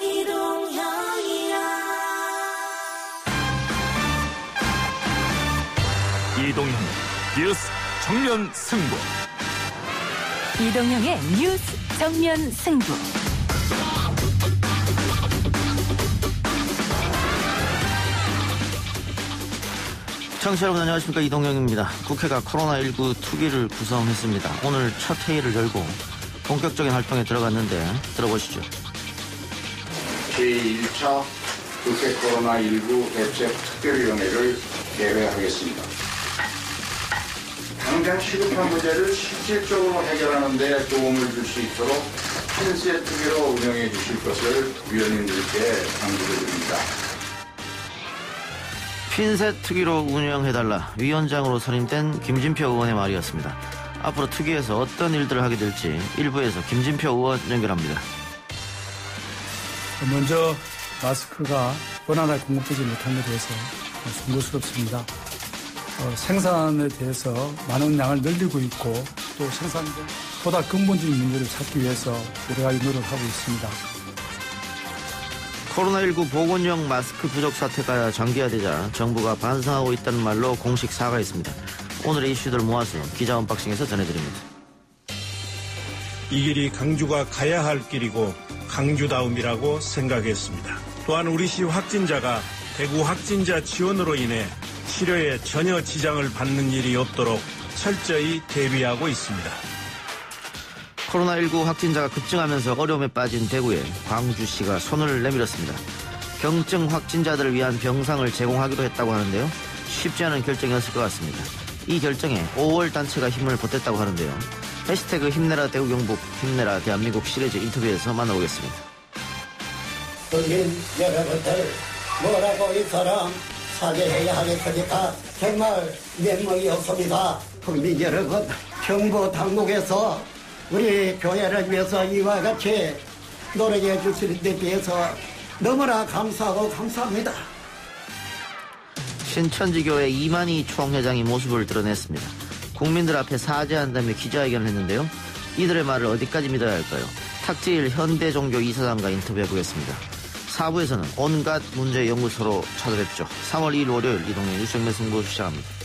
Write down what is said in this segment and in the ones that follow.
이동형 뉴스 정면 승부. 이동형의 뉴스 정면 승부. 청취자 여러분 안녕하십니까, 이동형입니다. 국회가 코로나19 특위를 구성했습니다. 오늘 첫 회의를 열고 본격적인 활동에 들어갔는데 들어보시죠. 제1차 국회 코로나19 대책 특별위원회를 개회하겠습니다. 당장 시급한 문제를 실질적으로 해결하는 데 도움을 줄 수 있도록 핀셋 특위로 운영해 주실 것을 위원님들께 강조드립니다. 핀셋 특위로 운영해달라, 위원장으로 선임된 김진표 의원의 말이었습니다. 앞으로 특위에서 어떤 일들을 하게 될지 일부에서 김진표 의원 연결합니다. 먼저 마스크가 원활하게 공급되지 못한 것에 대해서 송구스럽습니다. 생산에 대해서 많은 양을 늘리고 있고 또 생산 등 보다 근본적인 문제를 찾기 위해서 여러 가지 노력을 하고 있습니다. 코로나19 보건용 마스크 부족 사태가 장기화되자 정부가 반성하고 있다는 말로 공식 사과했습니다. 오늘의 이슈들 모아서 기자 언박싱에서 전해드립니다. 이 길이 강주가 가야 할 길이고 강주다움이라고 생각했습니다. 또한 우리시 확진자가 대구 확진자 지원으로 인해 치료에 전혀 지장을 받는 일이 없도록 철저히 대비하고 있습니다. 코로나19 확진자가 급증하면서 어려움에 빠진 대구에 광주시가 손을 내밀었습니다. 경증 확진자들을 위한 병상을 제공하기로 했다고 하는데요. 쉽지 않은 결정이었을 것 같습니다. 이 결정에 5월 단체가 힘을 보탰다고 하는데요. 해시태그 힘내라 대구 경북, 힘내라 대한민국 시리즈 인터뷰에서 만나보겠습니다. 우린 여러분들 뭐라고 이 사람 사죄해야 하겠으니까 정말 면목이 없습니다. 국민 여러분, 정부 당국에서 우리 교회를 위해서 이와 같이 노력해 주시는 데 비해서 너무나 감사하고 감사합니다. 신천지교회 이만희 총회장이 모습을 드러냈습니다. 국민들 앞에 사죄한다며 기자회견을 했는데요. 이들의 말을 어디까지 믿어야 할까요? 탁지일 현대종교 이사장과 인터뷰해보겠습니다. 4부에서는 온갖 문제 연구소로 찾아뵙죠. 3월 2일 월요일 이동의 뉴스 정면 승부 시작합니다.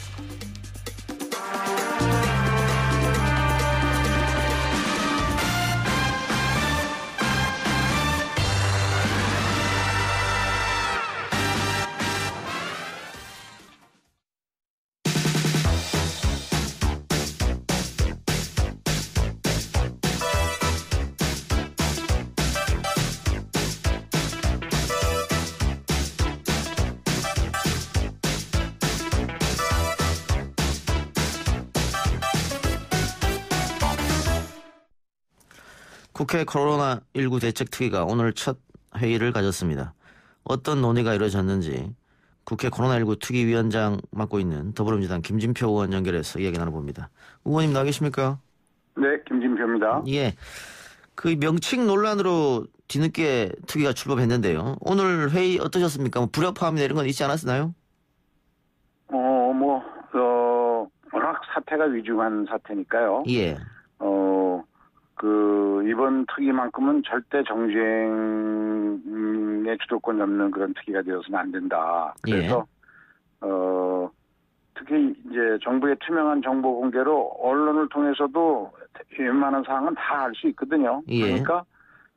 국회 코로나19 대책특위가 오늘 첫 회의를 가졌습니다. 어떤 논의가 이루어졌는지 국회 코로나19 특위위원장 맡고 있는 더불어민주당 김진표 의원 연결해서 이야기 나눠봅니다. 의원님 나와 계십니까? 네, 김진표입니다. 예, 그 명칭 논란으로 뒤늦게 특위가 출범했는데요. 오늘 회의 어떠셨습니까? 뭐 불협화음이나 이런 건 있지 않았나요? 워낙 사태가 위중한 사태니까요. 예. 이번 특위만큼은 절대 정쟁의 주도권 잡는 그런 특위가 되어서는 안 된다. 그래서, 특히 이제 정부의 투명한 정보 공개로 언론을 통해서도 웬만한 사항은 다 알 수 있거든요. 예. 그러니까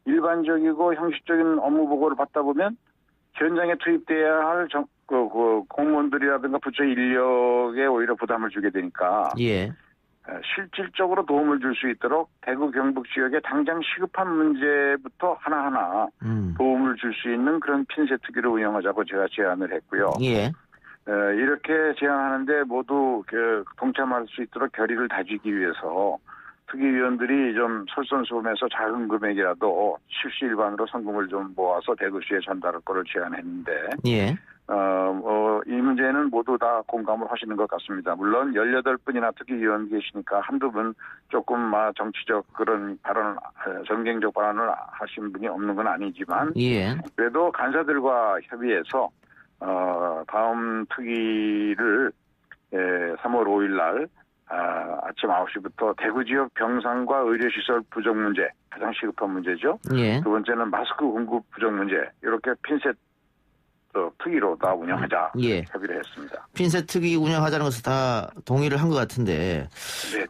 일반적이고 형식적인 업무 보고를 받다 보면 현장에 투입돼야 할 공무원들이라든가 부처 인력에 오히려 부담을 주게 되니까. 예. 실질적으로 도움을 줄 수 있도록 대구 경북 지역에 당장 시급한 문제부터 하나하나 도움을 줄 수 있는 그런 핀셋 특위를 운영하자고 제가 제안을 했고요. 예. 이렇게 제안하는데 모두 동참할 수 있도록 결의를 다지기 위해서 특위위원들이 좀 솔선수범해서 작은 금액이라도 실시일반으로 성금을 좀 모아서 대구시에 전달할 거를 제안했는데, 예. 이 문제는 모두 다 공감을 하시는 것 같습니다. 물론 18분이나 특위위원 계시니까 한두 분 조금 정치적 그런 발언, 정쟁적 발언을 하신 분이 없는 건 아니지만, 예. 그래도 간사들과 협의해서 다음 특위를 3월 5일 날 아침 9시부터 대구 지역 병상과 의료시설 부족 문제, 가장 시급한 문제죠. 예. 두 번째는 마스크 공급 부족 문제, 이렇게 핀셋 특위로 다 운영하자 예. 협의를 했습니다. 핀셋 특위 운영하자는 것을 다 동의를 한 것 같은데.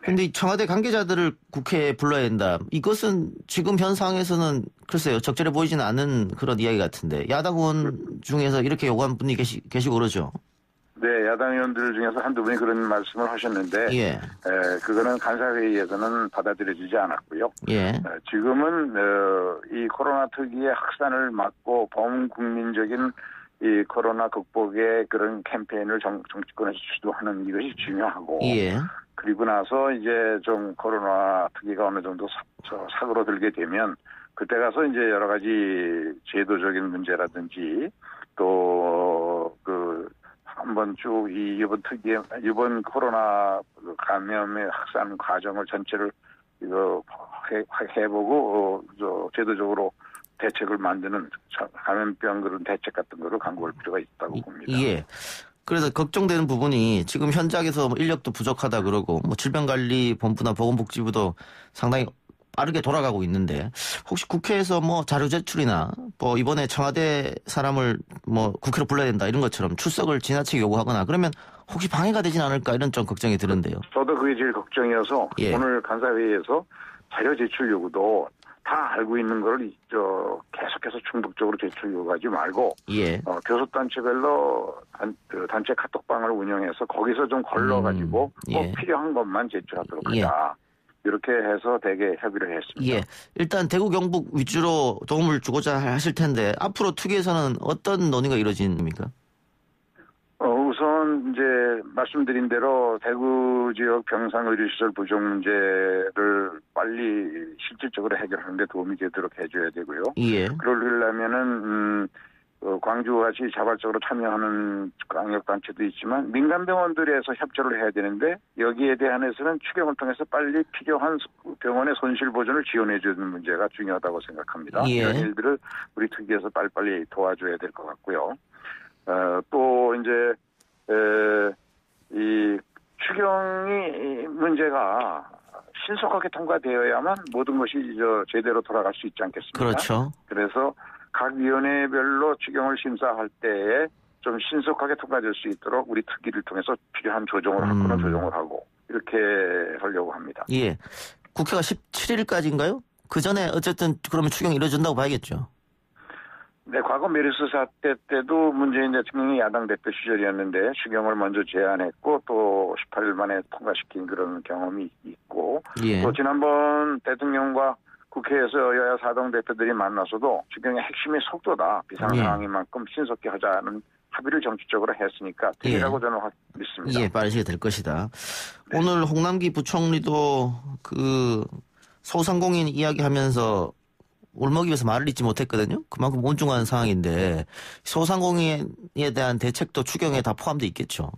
그런데 청와대 관계자들을 국회에 불러야 된다. 이것은 지금 현 상황에서는 글쎄요, 적절해 보이지는 않은 그런 이야기 같은데. 야당 의원 중에서 이렇게 요구한 분이 계시고 그러죠. 네, 야당 의원들 중에서 한두 분이 그런 말씀을 하셨는데, 예. 그거는 간사회의에서는 받아들여지지 않았고요. 예. 지금은 이 코로나 특위의 확산을 막고 범국민적인 이 코로나 극복의 그런 캠페인을 정치권에서 주도하는 이것이 중요하고, 예. 그리고 나서 이제 좀 코로나 특위가 어느 정도 사그러들게 되면 그때 가서 이제 여러 가지 제도적인 문제라든지 또 한번 쭉 이번 코로나 감염의 확산 과정을 전체를 해보고 제도적으로 대책을 만드는 감염병 그런 대책 같은 거를 강구할 필요가 있다고 봅니다. 예. 그래서 걱정되는 부분이 지금 현장에서 인력도 부족하다 그러고 질병관리본부나 보건복지부도 상당히 빠르게 돌아가고 있는데 혹시 국회에서 자료 제출이나 이번에 청와대 사람을 국회로 불러야 된다 이런 것처럼 출석을 지나치게 요구하거나 그러면 혹시 방해가 되진 않을까 이런 좀 걱정이 드는데요. 저도 그게 제일 걱정이어서 예. 오늘 간사회의에서 자료 제출 요구도 다 알고 있는 걸 계속해서 충격적으로 제출 요구하지 말고 예. 교섭단체별로 단체 카톡방을 운영해서 거기서 좀 걸러가지고 꼭 예. 필요한 것만 제출하도록 예. 하자. 이렇게 해서 대개 협의를 했습니다. 예. 일단 대구 경북 위주로 도움을 주고자 하실 텐데 앞으로 특위에서는 어떤 논의가 이루어집니까? 우선 이제 말씀드린 대로 대구 지역 병상 의료시설 부족 문제를 빨리 실질적으로 해결하는 데 도움이 되도록 해줘야 되고요. 예. 그러려면은 광주같이 자발적으로 참여하는 광역단체도 있지만 민간병원들에서 협조를 해야 되는데 여기에 대한해서는 추경을 통해서 빨리 필요한 병원의 손실보전을 지원해 주는 문제가 중요하다고 생각합니다. 예. 이런 일들을 우리 특위에서 빨리빨리 도와줘야 될 것 같고요. 또 이제 이 추경이 문제가 신속하게 통과되어야만 모든 것이 제대로 돌아갈 수 있지 않겠습니까? 그렇죠. 그래서 각 위원회별로 추경을 심사할 때에 좀 신속하게 통과될 수 있도록 우리 특위를 통해서 필요한 조정을 할 거는 조정을 하고 이렇게 하려고 합니다. 예. 국회가 17일까지인가요? 그 전에 어쨌든 그러면 추경이 이루어진다고 봐야겠죠. 네, 과거 메르스 사태 때도 문재인 대통령이 야당 대표 시절이었는데 추경을 먼저 제안했고 또 18일 만에 통과시킨 그런 경험이 있고 예. 또 지난번 대통령과 국회에서 여야 사당 대표들이 만나서도 추경의 핵심의 속도다. 비상상황인 만큼 신속히 하자는 합의를 정치적으로 했으니까 되리라고 저는 믿습니다. 예, 빠르시게 될 것이다. 네. 오늘 홍남기 부총리도 소상공인 이야기하면서 울먹이면서 말을 잇지 못했거든요. 그만큼 온중한 상황인데 소상공인에 대한 대책도 추경에 다 포함되어 있겠죠.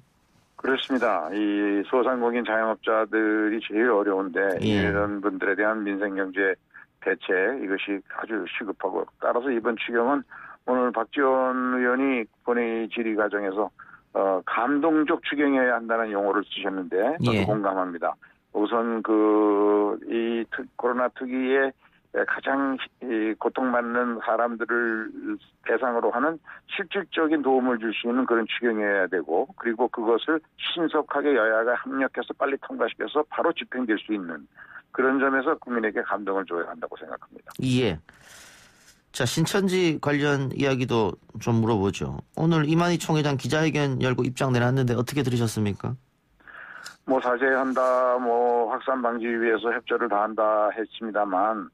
그렇습니다. 이 소상공인 자영업자들이 제일 어려운데 이런 분들에 대한 민생경제 대책 이것이 아주 시급하고 따라서 이번 추경은 오늘 박지원 의원이 본회의 질의 과정에서 감동적 추경이어야 한다는 용어를 쓰셨는데 저도 공감합니다. 우선 이 코로나 특위의 가장 고통받는 사람들을 대상으로 하는 실질적인 도움을 줄 수 있는 그런 추경이어야 되고 그리고 그것을 신속하게 여야가 협력해서 빨리 통과시켜서 바로 집행될 수 있는 그런 점에서 국민에게 감동을 줘야 한다고 생각합니다. 예. 자, 신천지 관련 이야기도 좀 물어보죠. 오늘 이만희 총회장 기자회견 열고 입장 내놨는데 어떻게 들으셨습니까? 사죄한다, 확산 방지 위해서 협조를 다한다 했습니다만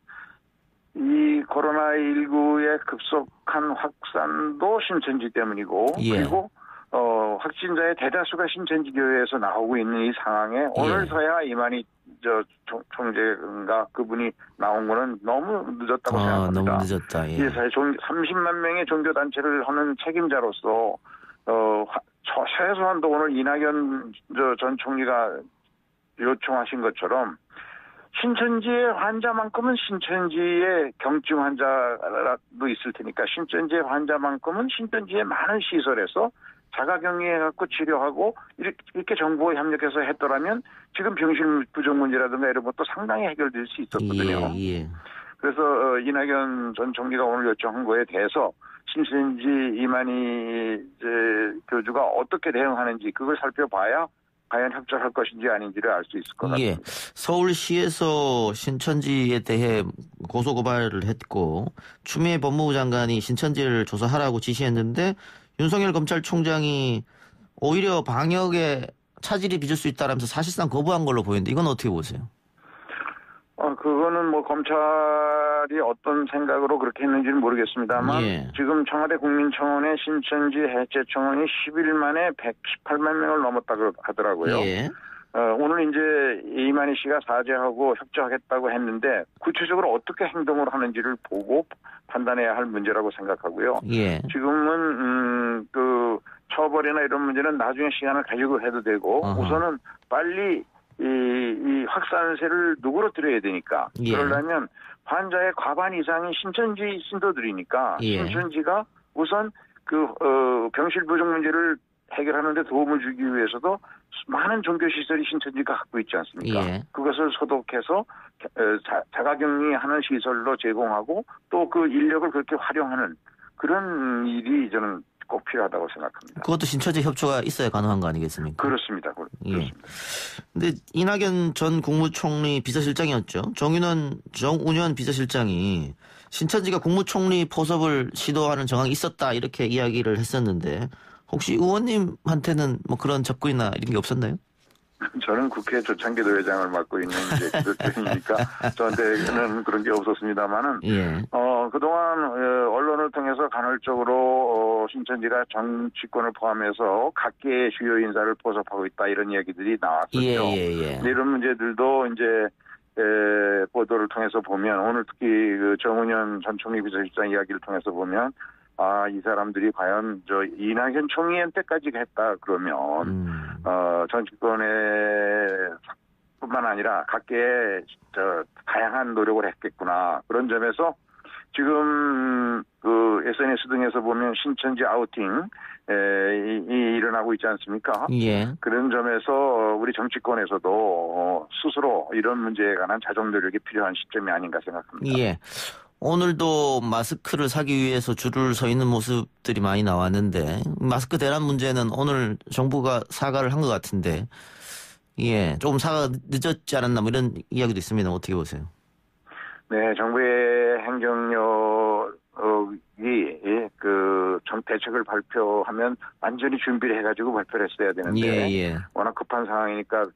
이 코로나19의 급속한 확산도 신천지 때문이고 그리고 확진자의 대다수가 신천지 교회에서 나오고 있는 이 상황에 오늘서야 이만희 총재가 그분이 나온 거는 너무 늦었다고 생각합니다. 너무 늦었다. 예. 30만 명의 종교단체를 하는 책임자로서 최소한도 오늘 이낙연 전 총리가 요청하신 것처럼 신천지의 환자만큼은 신천지의 경증 환자도 있을 테니까 신천지의 환자만큼은 신천지의 많은 시설에서 자가격리해갖고 치료하고 이렇게 정부와 협력해서 했더라면 지금 병실 부족 문제라든가 이런 것도 상당히 해결될 수 있었거든요. 예. 그래서 이낙연 전 총리가 오늘 요청한 거에 대해서 신천지 이만희 교주가 어떻게 대응하는지 그걸 살펴봐야 과연 협조할 것인지 아닌지를 알 수 있을 것 같습니다. 예. 서울시에서 신천지에 대해 고소고발을 했고 추미애 법무부 장관이 신천지를 조사하라고 지시했는데 윤석열 검찰총장이 오히려 방역에 차질이 빚을 수 있다라면서 사실상 거부한 걸로 보이는데 이건 어떻게 보세요? 그거는 뭐 검찰이 어떤 생각으로 그렇게 했는지는 모르겠습니다만 예. 지금 청와대 국민청원에 신천지 해체 청원이 10일 만에 118만 명을 넘었다고 하더라고요. 예. 오늘 이제 이만희 씨가 사죄하고 협조하겠다고 했는데 구체적으로 어떻게 행동을 하는지를 보고 판단해야 할 문제라고 생각하고요. 예. 지금은 그 처벌이나 이런 문제는 나중에 시간을 가지고 해도 되고 어허. 우선은 빨리 이 확산세를 누그러뜨려야 되니까 예. 그러려면 환자의 과반 이상이 신천지 신도들이니까 예. 신천지가 우선 그 병실 부족 문제를 해결하는 데 도움을 주기 위해서도 많은 종교시설이 신천지가 갖고 있지 않습니까? 예. 그것을 소독해서 자가격리하는 시설로 제공하고 또 그 인력을 그렇게 활용하는 그런 일이 저는 꼭 필요하다고 생각합니다. 그것도 신천지 협조가 있어야 가능한 거 아니겠습니까? 그렇습니다. 예. 그렇습니다. 근데 이낙연 전 국무총리 비서실장이었죠. 정운현 비서실장이 신천지가 국무총리 포섭을 시도하는 정황이 있었다 이렇게 이야기를 했었는데 혹시 의원님한테는 뭐 그런 접근이나 이런 게 없었나요? 저는 국회 조창기도 회장을 맡고 있는 이제 기도교이니까 저한테는 그런 게 없었습니다만은 예. 그동안 언론을 통해서 간헐적으로 신천지가 정치권을 포함해서 각계의 주요 인사를 포섭하고 있다 이런 이야기들이 나왔었죠. 예. 이런 문제들도 이제 보도를 통해서 보면 오늘 특히 그 정운현 전 총리 비서실장 이야기를 통해서 보면 이 사람들이 과연 이낙연 총리한테까지 했다 그러면 정치권에 뿐만 아니라 각계의 다양한 노력을 했겠구나 그런 점에서 지금 그 SNS 등에서 보면 신천지 아우팅 이 일어나고 있지 않습니까? 예. 그런 점에서 우리 정치권에서도 스스로 이런 문제에 관한 자정 노력이 필요한 시점이 아닌가 생각합니다. 예. 오늘도 마스크를 사기 위해서 줄을 서 있는 모습들이 많이 나왔는데 마스크 대란 문제는 오늘 정부가 사과를 한 것 같은데 예, 조금 사과가 늦었지 않았나 뭐 이런 이야기도 있습니다. 어떻게 보세요? 네, 정부의 행정력이 그 대책을 발표하면 완전히 준비를 해가지고 발표를 했어야 되는데 예. 워낙 급한 상황이니까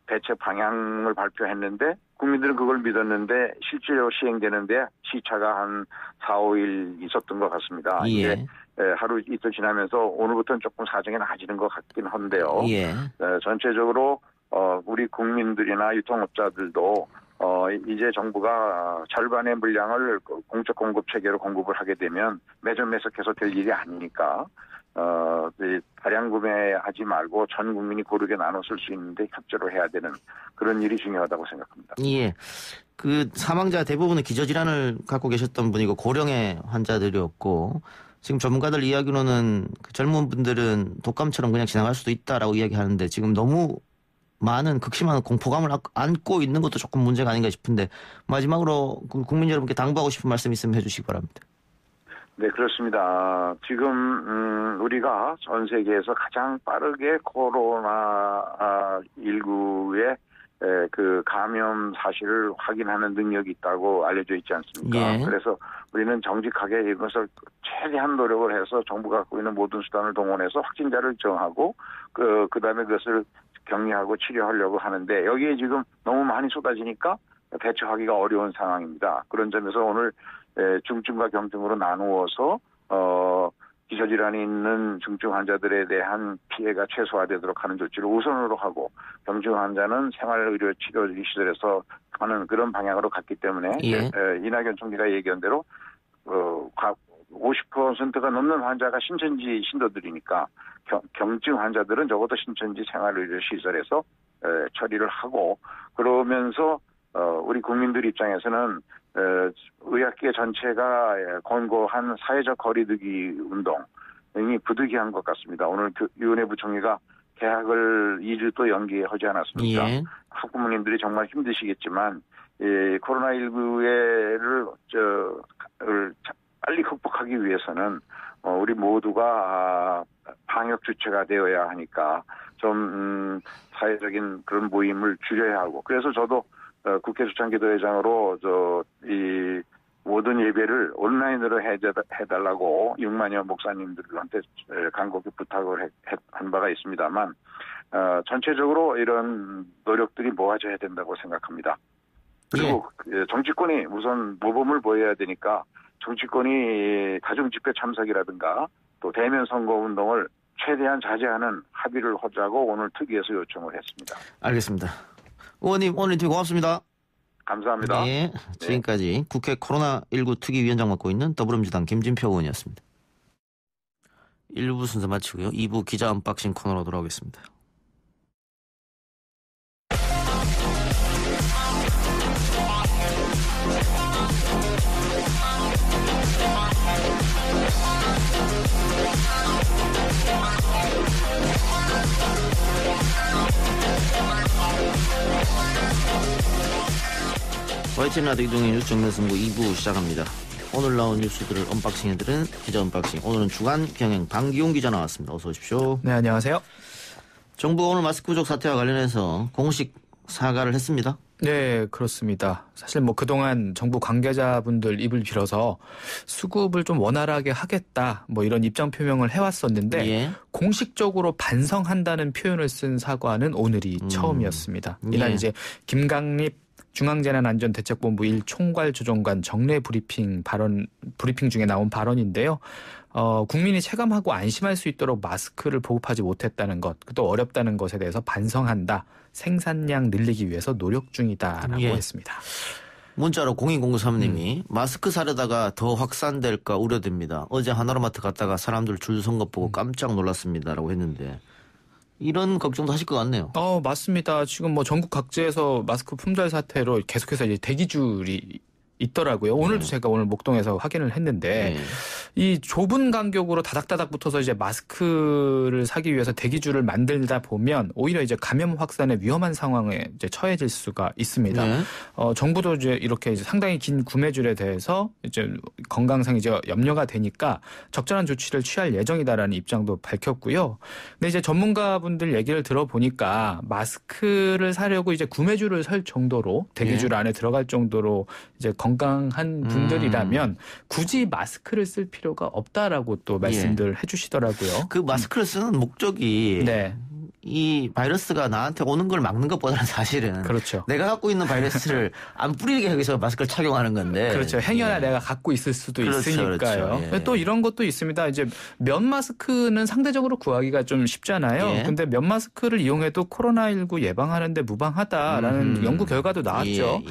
대책 방향을 발표했는데 국민들은 그걸 믿었는데 실제로 시행되는데 시차가 한 4, 5일 있었던 것 같습니다. 예. 이제 하루 이틀 지나면서 오늘부터는 조금 사정이 나아지는 것 같긴 한데요. 예. 전체적으로 우리 국민들이나 유통업자들도 이제 정부가 절반의 물량을 공적 공급 체계로 공급을 하게 되면 매점 매석해서 될 일이 아니니까 다량 구매하지 말고 전 국민이 고르게 나눠 쓸 수 있는데 협조를 해야 되는 그런 일이 중요하다고 생각합니다. 예. 그 사망자 대부분은 기저질환을 갖고 계셨던 분이고 고령의 환자들이었고 지금 전문가들 이야기로는 그 젊은 분들은 독감처럼 그냥 지나갈 수도 있다라고 이야기하는데 지금 너무 많은 극심한 공포감을 안고 있는 것도 조금 문제가 아닌가 싶은데 마지막으로 국민 여러분께 당부하고 싶은 말씀 있으면 해주시기 바랍니다. 네, 그렇습니다. 지금 우리가 전 세계에서 가장 빠르게 코로나19의 그 감염 사실을 확인하는 능력이 있다고 알려져 있지 않습니까? 예. 그래서 우리는 정직하게 이것을 최대한 노력을 해서 정부가 갖고 있는 모든 수단을 동원해서 확진자를 정하고 그다음에 그것을 격리하고 치료하려고 하는데 여기에 지금 너무 많이 쏟아지니까 대처하기가 어려운 상황입니다. 그런 점에서 오늘 중증과 경증으로 나누어서 기저질환이 있는 중증 환자들에 대한 피해가 최소화되도록 하는 조치를 우선으로 하고 경증 환자는 생활의료치료시설에서 하는 그런 방향으로 갔기 때문에 예. 이낙연 총리가 얘기한 대로 50%가 넘는 환자가 신천지 신도들이니까 경증 환자들은 적어도 신천지 생활의료시설에서 처리를 하고 그러면서 우리 국민들 입장에서는 의학계 전체가 권고한 사회적 거리두기 운동 부득이한 것 같습니다. 오늘 유은혜 부총리가 개학을 2주 또 연기하지 않았습니까? 예. 학부모님들이 정말 힘드시겠지만 코로나19를 빨리 극복하기 위해서는 우리 모두가 방역 주체가 되어야 하니까 좀 사회적인 그런 모임을 줄여야 하고, 그래서 저도 국회 수찬기도회장으로 이 모든 예배를 온라인으로 해달라고 6만여 목사님들한테 간곡히 부탁을 한 바가 있습니다만, 전체적으로 이런 노력들이 모아져야 된다고 생각합니다. 그리고 정치권이 우선 모범을 보여야 되니까 정치권이 가정집회 참석이라든가 또 대면 선거운동을 최대한 자제하는 합의를 하자고 오늘 특위에서 요청을 했습니다. 알겠습니다. 의원님 오늘 인터뷰 고맙습니다. 감사합니다. 네, 지금까지 국회 코로나19 특위위원장 맡고 있는 더불어민주당 김진표 의원이었습니다. 1부 순서 마치고요. 2부 기자 언박싱 코너로 돌아오겠습니다. YTN 라디오 이동의 뉴스 정면승부 2부 시작합니다. 오늘 나온 뉴스들을 언박싱해드리는 기자 언박싱. 오늘은 주간 경영 방기용 기자 나왔습니다. 어서 오십시오. 네, 안녕하세요. 정부가 오늘 마스크 부족 사태와 관련해서 공식 사과를 했습니다. 네, 그렇습니다. 사실 그동안 정부 관계자분들 입을 빌어서 수급을 좀 원활하게 하겠다 이런 입장 표명을 해왔었는데 예. 공식적으로 반성한다는 표현을 쓴 사과는 오늘이 처음이었습니다. 이날 예. 이제 김강립 중앙재난안전대책본부 1총괄 조정관 정례 브리핑 중에 나온 발언인데요. 국민이 체감하고 안심할 수 있도록 마스크를 보급하지 못했다는 것, 또 어렵다는 것에 대해서 반성한다. 생산량 늘리기 위해서 노력 중이다라고 했습니다. 문자로 0203님이 마스크 사려다가 더 확산될까 우려됩니다. 어제 하나로마트 갔다가 사람들 줄 선 것 보고 깜짝 놀랐습니다라고 했는데 이런 걱정도 하실 것 같네요. 맞습니다. 지금 전국 각지에서 마스크 품절 사태로 계속해서 이제 대기줄이 있더라고요. 오늘도 제가 오늘 목동에서 확인을 했는데 이 좁은 간격으로 다닥다닥 붙어서 이제 마스크를 사기 위해서 대기줄을 만들다 보면 오히려 이제 감염 확산의 위험한 상황에 이제 처해질 수가 있습니다. 정부도 이제 이렇게 이제 상당히 긴 구매줄에 대해서 이제 건강상 이제 염려가 되니까 적절한 조치를 취할 예정이다라는 입장도 밝혔고요. 근데 이제 전문가분들 얘기를 들어보니까 마스크를 사려고 이제 구매줄을 설 정도로 대기줄 안에 들어갈 정도로 이제 건강한 분들이라면 굳이 마스크를 쓸 필요가 없다라고 또 말씀들 해주시더라고요. 그 마스크를 쓰는 목적이 이 바이러스가 나한테 오는 걸 막는 것보다는 사실은 그렇죠. 내가 갖고 있는 바이러스를 안 뿌리게 하기 위해서 마스크를 착용하는 건데. 그렇죠. 행여나 내가 갖고 있을 수도 있으니까요. 그렇죠. 또 이런 것도 있습니다. 이제 면 마스크는 상대적으로 구하기가 좀 쉽잖아요. 근데 면 마스크를 이용해도 코로나19 예방하는데 무방하다라는 연구 결과도 나왔죠.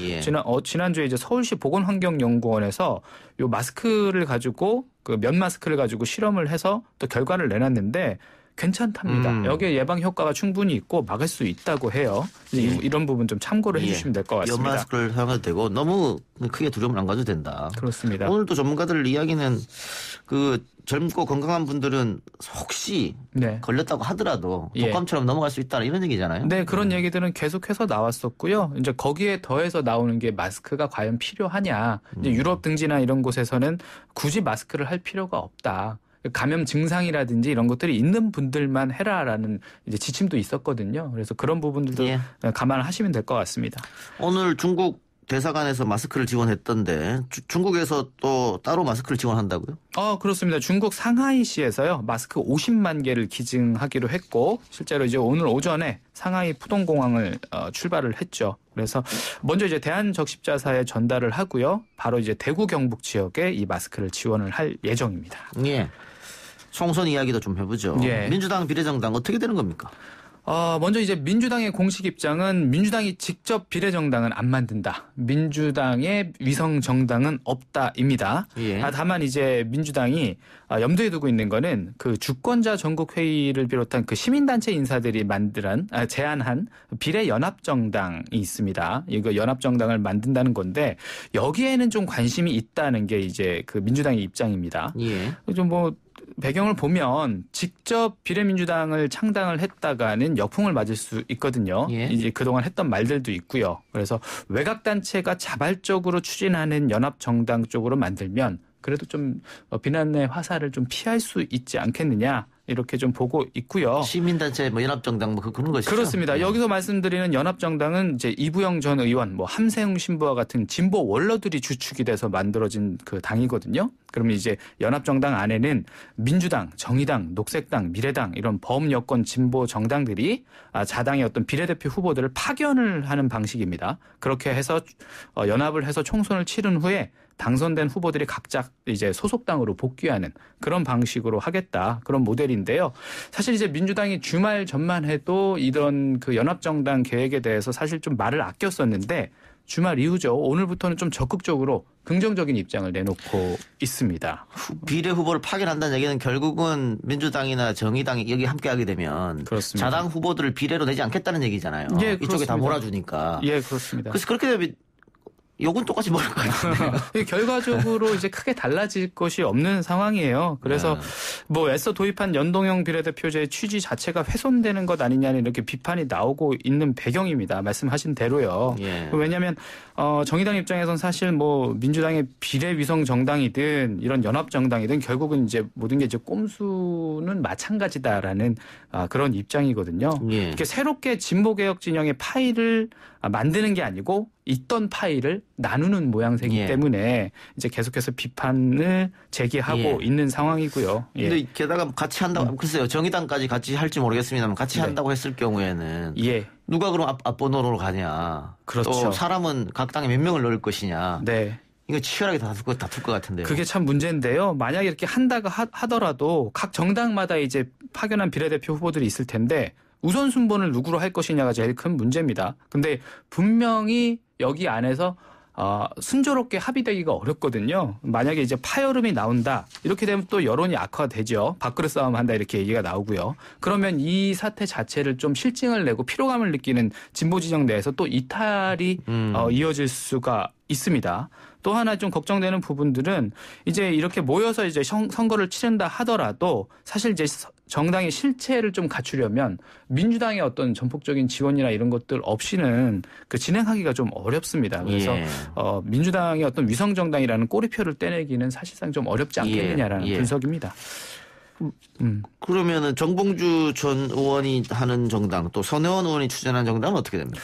지난주에 이제 서울시 보건환경연구원에서 요 마스크를 가지고 그 면 마스크를 가지고 실험을 해서 또 결과를 내놨는데 괜찮답니다. 여기에 예방 효과가 충분히 있고 막을 수 있다고 해요. 이런 부분 좀 참고를 해주시면 될 것 같습니다. 면 마스크를 사용해도 되고 너무 크게 두려움을 안 가져도 된다. 그렇습니다. 오늘 또 전문가들 이야기는 그 젊고 건강한 분들은 혹시 걸렸다고 하더라도 독감처럼 넘어갈 수 있다 이런 얘기잖아요. 네, 그런 얘기들은 계속해서 나왔었고요. 이제 거기에 더해서 나오는 게 마스크가 과연 필요하냐. 이제 유럽 등지나 이런 곳에서는 굳이 마스크를 할 필요가 없다. 감염 증상이라든지 이런 것들이 있는 분들만 해라라는 이제 지침도 있었거든요. 그래서 그런 부분들도 감안을 하시면 될 것 같습니다. 오늘 중국 대사관에서 마스크를 지원했던데 중국에서 또 따로 마스크를 지원한다고요? 그렇습니다. 중국 상하이시에서요. 마스크 50만 개를 기증하기로 했고 실제로 이제 오늘 오전에 상하이 푸동공항을 출발을 했죠. 그래서 먼저 이제 대한적십자사에 전달을 하고요. 바로 이제 대구 경북 지역에 이 마스크를 지원을 할 예정입니다. 예. 총선 이야기도 좀 해보죠. 민주당 비례정당 어떻게 되는 겁니까? 먼저 이제 민주당의 공식 입장은 민주당이 직접 비례정당은 안 만든다. 민주당의 위성정당은 없다입니다. 다만 이제 민주당이 염두에 두고 있는 거는 그 주권자 전국회의를 비롯한 그 시민단체 인사들이 제안한 비례연합정당이 있습니다. 이거 연합정당을 만든다는 건데 여기에는 좀 관심이 있다는 게 이제 그 민주당의 입장입니다. 좀 배경을 보면 직접 비례민주당을 창당을 했다가는 역풍을 맞을 수 있거든요. 예. 이제 그동안 했던 말들도 있고요. 그래서 외곽단체가 자발적으로 추진하는 연합정당 쪽으로 만들면 그래도 좀 비난의 화살을 좀 피할 수 있지 않겠느냐. 이렇게 좀 보고 있고요. 시민단체 뭐 연합정당 뭐 그런 것이죠. 그렇습니다. 네. 여기서 말씀드리는 연합정당은 이제 이부영 전 의원, 뭐 함세웅 신부와 같은 진보 원로들이 주축이 돼서 만들어진 그 당이거든요. 그러면 이제 연합정당 안에는 민주당, 정의당, 녹색당, 미래당 이런 범여권 진보 정당들이 자당의 어떤 비례대표 후보들을 파견을 하는 방식입니다. 그렇게 해서 연합을 해서 총선을 치른 후에 당선된 후보들이 각자 이제 소속당으로 복귀하는 그런 방식으로 하겠다. 그런 모델인데요. 사실 이제 민주당이 주말 전만 해도 이런 그 연합정당 계획에 대해서 사실 좀 말을 아꼈었는데 주말 이후죠. 오늘부터는 좀 적극적으로 긍정적인 입장을 내놓고 있습니다. 비례 후보를 파견한다는 얘기는 결국은 민주당이나 정의당이 여기 함께하게 되면 그렇습니다. 자당 후보들을 비례로 내지 않겠다는 얘기잖아요. 예, 이쪽에 그렇습니다. 다 몰아주니까. 예, 그렇습니다. 그래서 그렇게 되면 욕은 똑같이 먹을 것 같은데요. 결과적으로 이제 크게 달라질 것이 없는 상황이에요. 그래서 뭐 애써 도입한 연동형 비례대표제의 취지 자체가 훼손되는 것 아니냐는 이렇게 비판이 나오고 있는 배경입니다. 말씀하신 대로요. 예. 왜냐하면 정의당 입장에선 사실 뭐 민주당의 비례 위성 정당이든 이런 연합 정당이든 결국은 이제 모든 게 이제 꼼수는 마찬가지다라는 그런 입장이거든요. 예. 이렇게 새롭게 진보 개혁 진영의 파일을 만드는 게 아니고 있던 파일을 나누는 모양새이기 예. 때문에 이제 계속해서 비판을 제기하고 예. 있는 상황이고요. 예. 근데 게다가 같이 한다고 글쎄요. 정의당까지 같이 할지 모르겠습니다만 같이 네. 한다고 했을 경우에는 예. 누가 그럼 앞번호로 가냐. 그렇죠. 또 사람은 각 당에 몇 명을 넣을 것이냐. 네. 이거 치열하게 다툴 것 같은데요. 그게 참 문제인데요. 만약에 이렇게 한다가 하더라도 각 정당마다 이제 파견한 비례대표 후보들이 있을 텐데 우선순번을 누구로 할 것이냐가 제일 큰 문제입니다. 근데 분명히 여기 안에서 순조롭게 합의되기가 어렵거든요. 만약에 이제 파열음이 나온다. 이렇게 되면 또 여론이 악화되죠. 밥그릇 싸움 한다 이렇게 얘기가 나오고요. 그러면 이 사태 자체를 좀 실증을 내고 피로감을 느끼는 진보 진영 내에서 또 이탈이 이어질 수가 있습니다. 또 하나 좀 걱정되는 부분들은 이제 이렇게 모여서 이제 선거를 치른다 하더라도 사실 이제 정당의 실체를 좀 갖추려면 민주당의 어떤 전폭적인 지원이나 이런 것들 없이는 그 진행하기가 좀 어렵습니다. 그래서 예. 민주당의 어떤 위성 정당이라는 꼬리표를 떼내기는 사실상 좀 어렵지 않겠느냐라는 예. 분석입니다. 그러면은 정봉주 전 의원이 하는 정당 또 손혜원 의원이 추진한 정당은 어떻게 됩니까?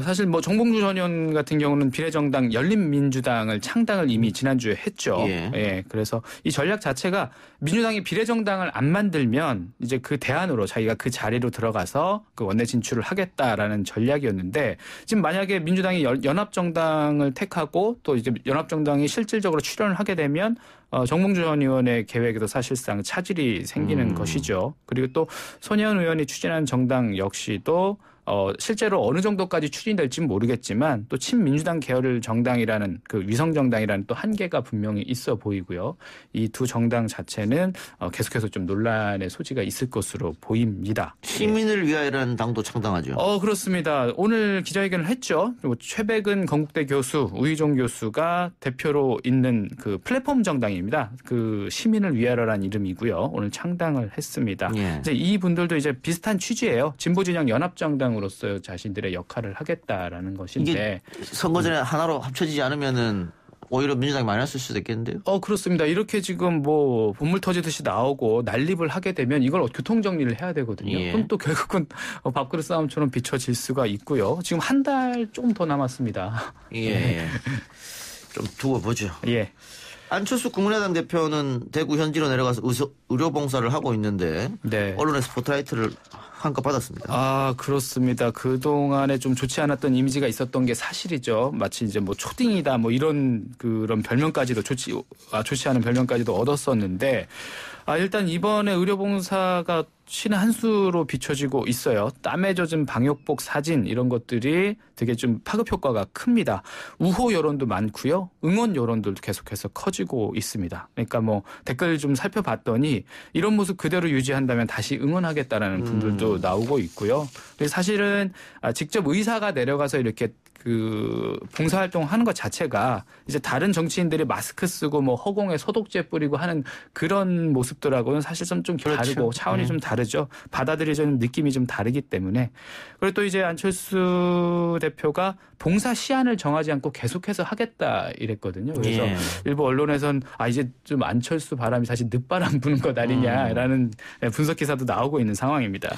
사실 뭐 정봉주 전 의원 같은 경우는 비례정당 열린민주당을 창당을 이미 지난주에 했죠. 예. 그래서 이 전략 자체가 민주당이 비례정당을 안 만들면 이제 그 대안으로 자기가 그 자리로 들어가서 그 원내 진출을 하겠다라는 전략이었는데 지금 만약에 민주당이 연합정당을 택하고 또 이제 연합정당이 실질적으로 출연을 하게 되면 정봉주 전 의원의 계획에도 사실상 차질이 생기는 것이죠. 그리고 또 손혜원 의원이 추진한 정당 역시도 실제로 어느 정도까지 추진될지는 모르겠지만 또 친민주당 계열 정당이라는 그 위성 정당이라는 또 한계가 분명히 있어 보이고요. 이 두 정당 자체는 계속해서 좀 논란의 소지가 있을 것으로 보입니다. 시민을 위하여라는 당도 창당하죠. 그렇습니다. 오늘 기자회견을 했죠. 그리고 최백은 건국대 교수, 우희종 교수가 대표로 있는 그 플랫폼 정당입니다. 그 시민을 위하여라는 이름이고요. 오늘 창당을 했습니다. 예. 이제 이 분들도 이제 비슷한 취지예요. 진보진영 연합정당으로서 자신들의 역할을 하겠다라는 것인데 이게 선거 전에 하나로 합쳐지지 않으면은 오히려 민주당이 마이너스일 수도 있겠는데요. 그렇습니다. 이렇게 지금 뭐 본물 터지듯이 나오고 난립을 하게 되면 이걸 교통정리를 해야 되거든요. 예. 그럼 또 결국은 밥그릇 싸움처럼 비춰질 수가 있고요. 지금 한 달 조금 더 남았습니다. 예. 좀 두고 보죠. 예. 안철수 국민의당 대표는 대구 현지로 내려가서 의료봉사를 하고 있는데 네. 언론의 스포트라이트를 한껏 받았습니다. 그렇습니다. 그동안에 좀 좋지 않았던 이미지가 있었던 게 사실이죠. 마치 이제 뭐 초딩이다 뭐 이런 그런 별명까지도 좋지 않은 별명까지도 얻었었는데 일단 이번에 의료봉사가 신의 한 수로 비춰지고 있어요. 땀에 젖은 방역복 사진 이런 것들이 되게 좀 파급 효과가 큽니다. 우호 여론도 많고요. 응원 여론들도 계속해서 커지고 있습니다. 그러니까 뭐 댓글 좀 살펴봤더니 이런 모습 그대로 유지한다면 다시 응원하겠다라는 분들도 나오고 있고요. 사실은 직접 의사가 내려가서 이렇게 그 봉사활동 하는 것 자체가 이제 다른 정치인들이 마스크 쓰고 뭐 허공에 소독제 뿌리고 하는 그런 모습들하고는 사실 좀 그렇죠. 다르고 차원이 좀 다르죠. 받아들여지는 느낌이 좀 다르기 때문에. 그리고 또 이제 안철수 대표가 봉사 시한을 정하지 않고 계속해서 하겠다 이랬거든요. 그래서 일부 언론에선 이제 좀 안철수 바람이 사실 늦바람 부는 것 아니냐라는 분석 기사도 나오고 있는 상황입니다.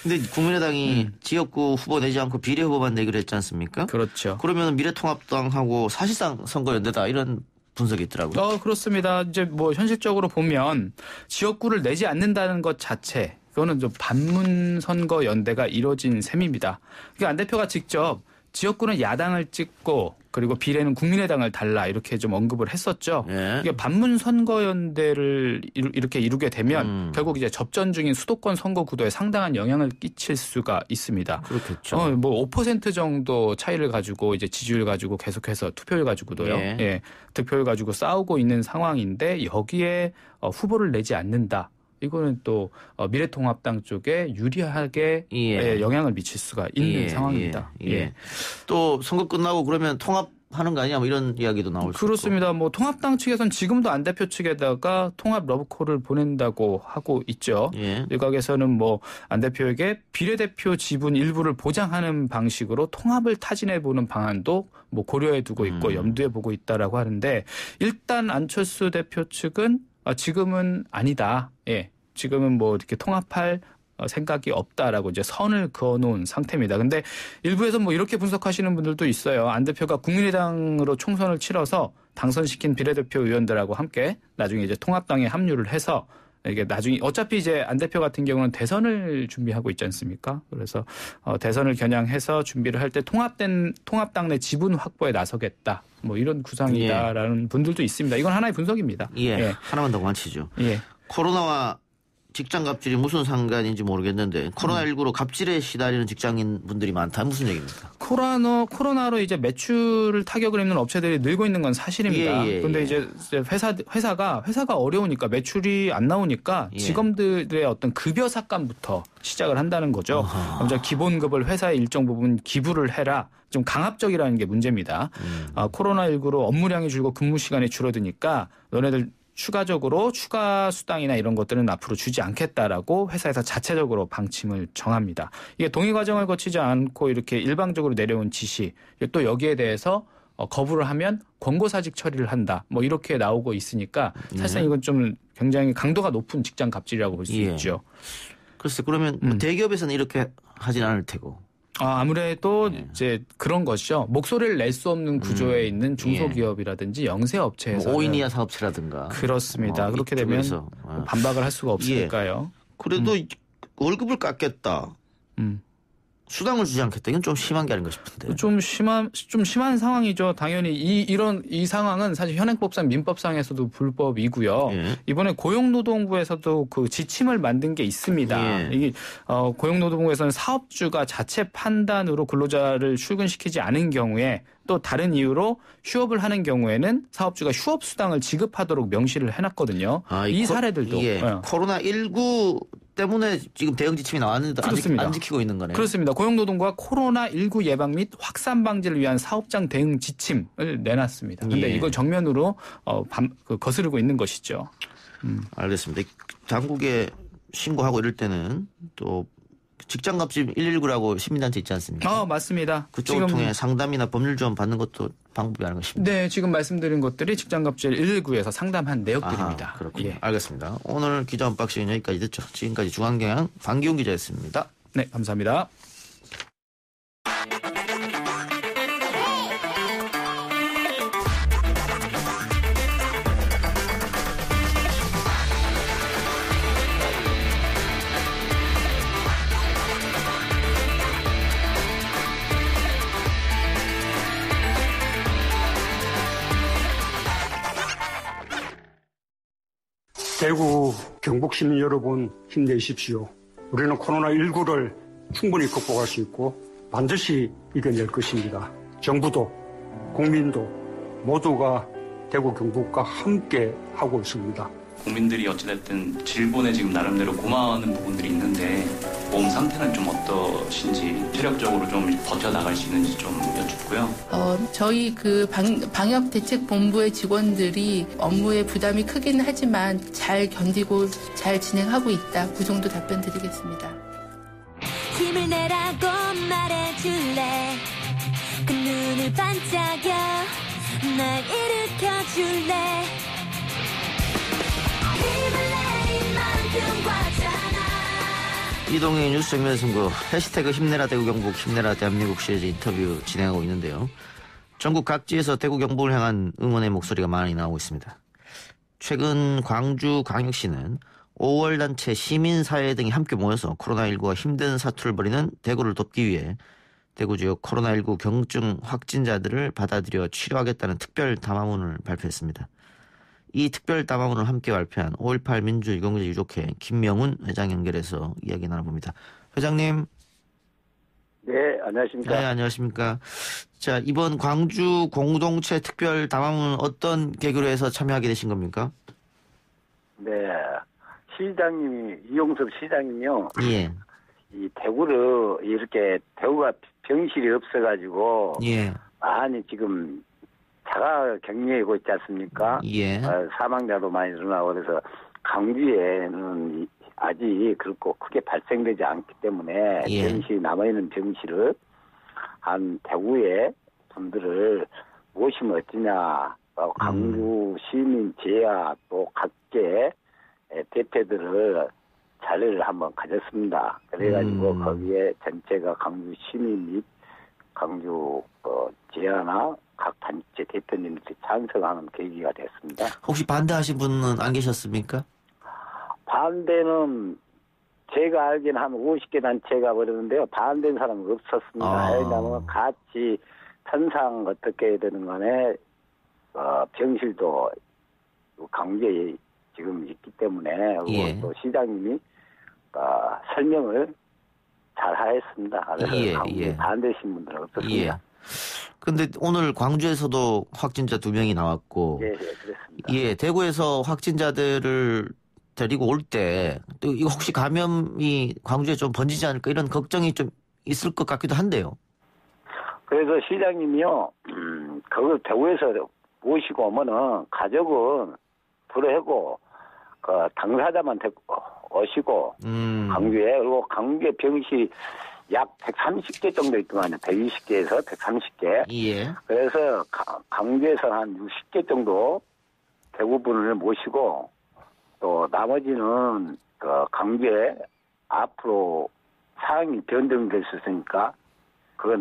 근데 국민의당이 지역구 후보 내지 않고 비례 후보만 내기로 했지 않습니까? 그렇죠. 그러면 미래통합당하고 사실상 선거연대다 이런 분석이 있더라고요. 그렇습니다. 이제 뭐 현실적으로 보면 지역구를 내지 않는다는 것 자체, 그거는 좀 반문 선거 연대가 이뤄진 셈입니다. 그러니까 안 대표가 직접 지역구는 야당을 찍고 그리고 비례는 국민의당을 달라 이렇게 좀 언급을 했었죠. 이게 반문 선거연대를 이렇게 이루게 되면 결국 이제 접전 중인 수도권 선거 구도에 상당한 영향을 끼칠 수가 있습니다. 그렇겠죠. 뭐 5% 정도 차이를 가지고 이제 지지율 가지고 계속해서 투표율 가지고도요. 득표율 가지고 싸우고 있는 상황인데 여기에 후보를 내지 않는다. 이거는 또 미래통합당 쪽에 유리하게 영향을 미칠 수가 있는 상황입니다. 또 선거 끝나고 그러면 통합하는 거 아니냐 뭐 이런 이야기도 나올 수 있고. 그렇습니다. 뭐 통합당 측에서는 지금도 안 대표 측에다가 통합 러브콜을 보낸다고 하고 있죠. 일각에서는 뭐 안 대표에게 비례대표 지분 일부를 보장하는 방식으로 통합을 타진해보는 방안도 뭐 고려해 두고 있고 염두에 보고 있다라고 하는데 일단 안철수 대표 측은 지금은 아니다. 지금은 뭐 이렇게 통합할 생각이 없다라고 이제 선을 그어놓은 상태입니다. 근데 일부에서 뭐 이렇게 분석하시는 분들도 있어요. 안 대표가 국민의당으로 총선을 치러서 당선시킨 비례대표 의원들하고 함께 나중에 이제 통합당에 합류를 해서 이게 나중에 어차피 이제 안 대표 같은 경우는 대선을 준비하고 있지 않습니까? 그래서 대선을 겨냥해서 준비를 할 때 통합당 내 지분 확보에 나서겠다. 뭐 이런 구상이다라는 분들도 있습니다. 이건 하나의 분석입니다. 하나만 더 관치죠. 코로나와 직장 갑질이 무슨 상관인지 모르겠는데 코로나19로 갑질에 시달리는 직장인 분들이 많다. 무슨 얘기입니까? 코로나로 이제 매출을 타격을 입는 업체들이 늘고 있는 건 사실입니다. 그런데 이제 회사가 어려우니까 매출이 안 나오니까 직원들의 어떤 급여 삭감부터 시작을 한다는 거죠. 먼저 기본급을 회사에 일정 부분 기부를 해라. 좀 강압적이라는 게 문제입니다. 코로나19로 업무량이 줄고 근무 시간이 줄어드니까 너네들 추가적으로 추가 수당이나 이런 것들은 앞으로 주지 않겠다라고 회사에서 자체적으로 방침을 정합니다. 이게 동의 과정을 거치지 않고 이렇게 일방적으로 내려온 지시, 또 여기에 대해서 거부를 하면 권고사직 처리를 한다. 뭐 이렇게 나오고 있으니까 사실상 이건 좀 굉장히 강도가 높은 직장 갑질이라고 볼 수 있죠. 글쎄 그러면 대기업에서는 이렇게 하진 않을 테고. 아무래도 이제 그런 것이죠. 목소리를 낼 수 없는 구조에 있는 중소기업이라든지 영세업체에서 뭐 5인 이하 사업체라든가. 그렇습니다. 그렇게 되면 반박을 할 수가 없으니까요. 그래도 월급을 깎겠다. 수당을 주지 않겠다. 이건 좀 심한 게 아닌가 싶은데. 좀 심한 상황이죠. 당연히 이 상황은 사실 현행법상 민법상에서도 불법이고요. 이번에 고용노동부에서도 그 지침을 만든 게 있습니다. 이게 고용노동부에서는 사업주가 자체 판단으로 근로자를 출근시키지 않은 경우에 또 다른 이유로 휴업을 하는 경우에는 사업주가 휴업 수당을 지급하도록 명시를 해놨거든요. 이 사례들도 코로나19 때문에 지금 대응 지침이 나왔는데 안 지키고 있는 거네요. 그렇습니다. 고용노동부가 코로나19 예방 및 확산 방지를 위한 사업장 대응 지침을 내놨습니다. 그런데 이걸 정면으로 거스르고 있는 것이죠. 알겠습니다. 당국에 신고하고 이럴 때는 또 직장갑질 119라고 시민단체 있지 않습니까? 맞습니다. 그쪽을 통해 상담이나 법률 지원 받는 것도 방법이 아닌가 싶습니다. 네, 지금 말씀드린 것들이 직장갑질 119에서 상담한 내역들입니다. 그렇군요. 알겠습니다. 오늘 기자 언박싱은 여기까지 듣죠. 지금까지 중앙경향 방기훈 기자였습니다. 네, 감사합니다. 대구 경북 시민 여러분 힘내십시오. 우리는 코로나19를 충분히 극복할 수 있고 반드시 이겨낼 것입니다. 정부도 국민도 모두가 대구 경북과 함께 하고 있습니다. 국민들이 어찌됐든 질본에 지금 나름대로 고마워하는 부분들이 있는데 몸 상태는 좀 어떠신지, 체력적으로 좀 버텨나갈 수 있는지 좀 여쭙고요. 저희 그 방역대책본부의 직원들이 업무에 부담이 크긴 하지만 잘 견디고 잘 진행하고 있다. 그 정도 답변 드리겠습니다. 힘을 내라고 말해줄래. 그 눈을 반짝여 날 일으켜줄래. 힘을 내인 만큼 과잖아. 이동의 뉴스 정면 승부 해시태그 힘내라 대구 경북 힘내라 대한민국 시리즈 인터뷰 진행하고 있는데요. 전국 각지에서 대구 경북을 향한 응원의 목소리가 많이 나오고 있습니다. 최근 광주 광역시는 5월 단체 시민사회 등이 함께 모여서 코로나19와 힘든 사투를 벌이는 대구를 돕기 위해 대구 지역 코로나19 경증 확진자들을 받아들여 치료하겠다는 특별 담화문을 발표했습니다. 이 특별 담화문을 함께 발표한 5.18 민주유공자 유족회 김명훈 회장 연결해서 이야기 나눠봅니다. 회장님. 네, 안녕하십니까. 네, 안녕하십니까. 자, 이번 광주 공동체 특별 담화문은 어떤 계기로 해서 참여하게 되신 겁니까? 네, 시장님이, 이용섭 시장님이요. 예. 이 대구를, 이렇게 대구가 병실이 없어가지고. 예. 많이 지금 자가 격리하고 있지 않습니까? 예. 사망자도 많이 일어나고 그래서 광주에는 아직 그렇고 크게 발생되지 않기 때문에 예. 병실, 남아있는 병실을 한 대구의 분들을 모시면 어찌냐. 광주 시민 제야 또 각계 대표들을 자리를 한번 가졌습니다. 그래가지고 거기에 전체가 광주 시민 및 광주 제야나 각 단체 대표님들이 찬성하는 계기가 됐습니다. 혹시 반대하신 분은 안 계셨습니까? 반대는 제가 알기는 한 50개 단체가 버렸는데요. 반대는 사람은 없었습니다. 왜냐하면 같이 편상 어떻게 해야 되는 간에 병실도 강제에 지금 있기 때문에 예. 또 시장님이 설명을 잘 하였습니다. 그래서 반대신 분들은 없었습니다. 예. 근데 오늘 광주에서도 확진자 2명이 나왔고, 예, 그렇습니다. 예, 대구에서 확진자들을 데리고 올 때, 또 이거 혹시 감염이 광주에 좀 번지지 않을까 이런 걱정이 좀 있을 것 같기도 한데요. 그래서 시장님이요, 그걸 대구에서 모시고 오면은 가족은 불어하고, 당사자만 데리고 오시고, 광주에, 그리고 광주에 병실 약 130개 정도 있더만요. 120개에서 130개. 예. 그래서 광주에서 한 60개 정도 대구분을 모시고 또 나머지는 광주에 앞으로 상황이 변동될 수 있으니까 그거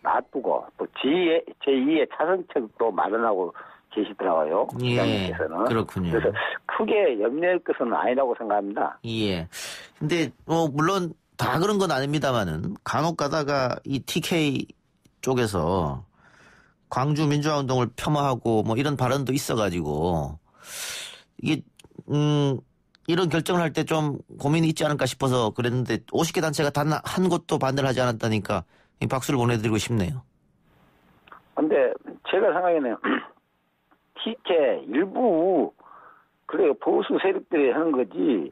놔두고 또 제2의 차선책도 마련하고 계시더라고요. 시장님께서는. 그렇군요. 그래서 크게 염려할 것은 아니라고 생각합니다. 예. 근데 물론 다 그런 건 아닙니다만은 간혹 가다가 이 TK 쪽에서 광주 민주화 운동을 폄하하고 뭐 이런 발언도 있어가지고 이게 이런 결정을 할 때 좀 고민이 있지 않을까 싶어서 그랬는데 50개 단체가 단 한 곳도 반대를 하지 않았다니까 박수를 보내드리고 싶네요. 근데 제가 생각에는 TK 일부 그래요 보수 세력들이 하는 거지.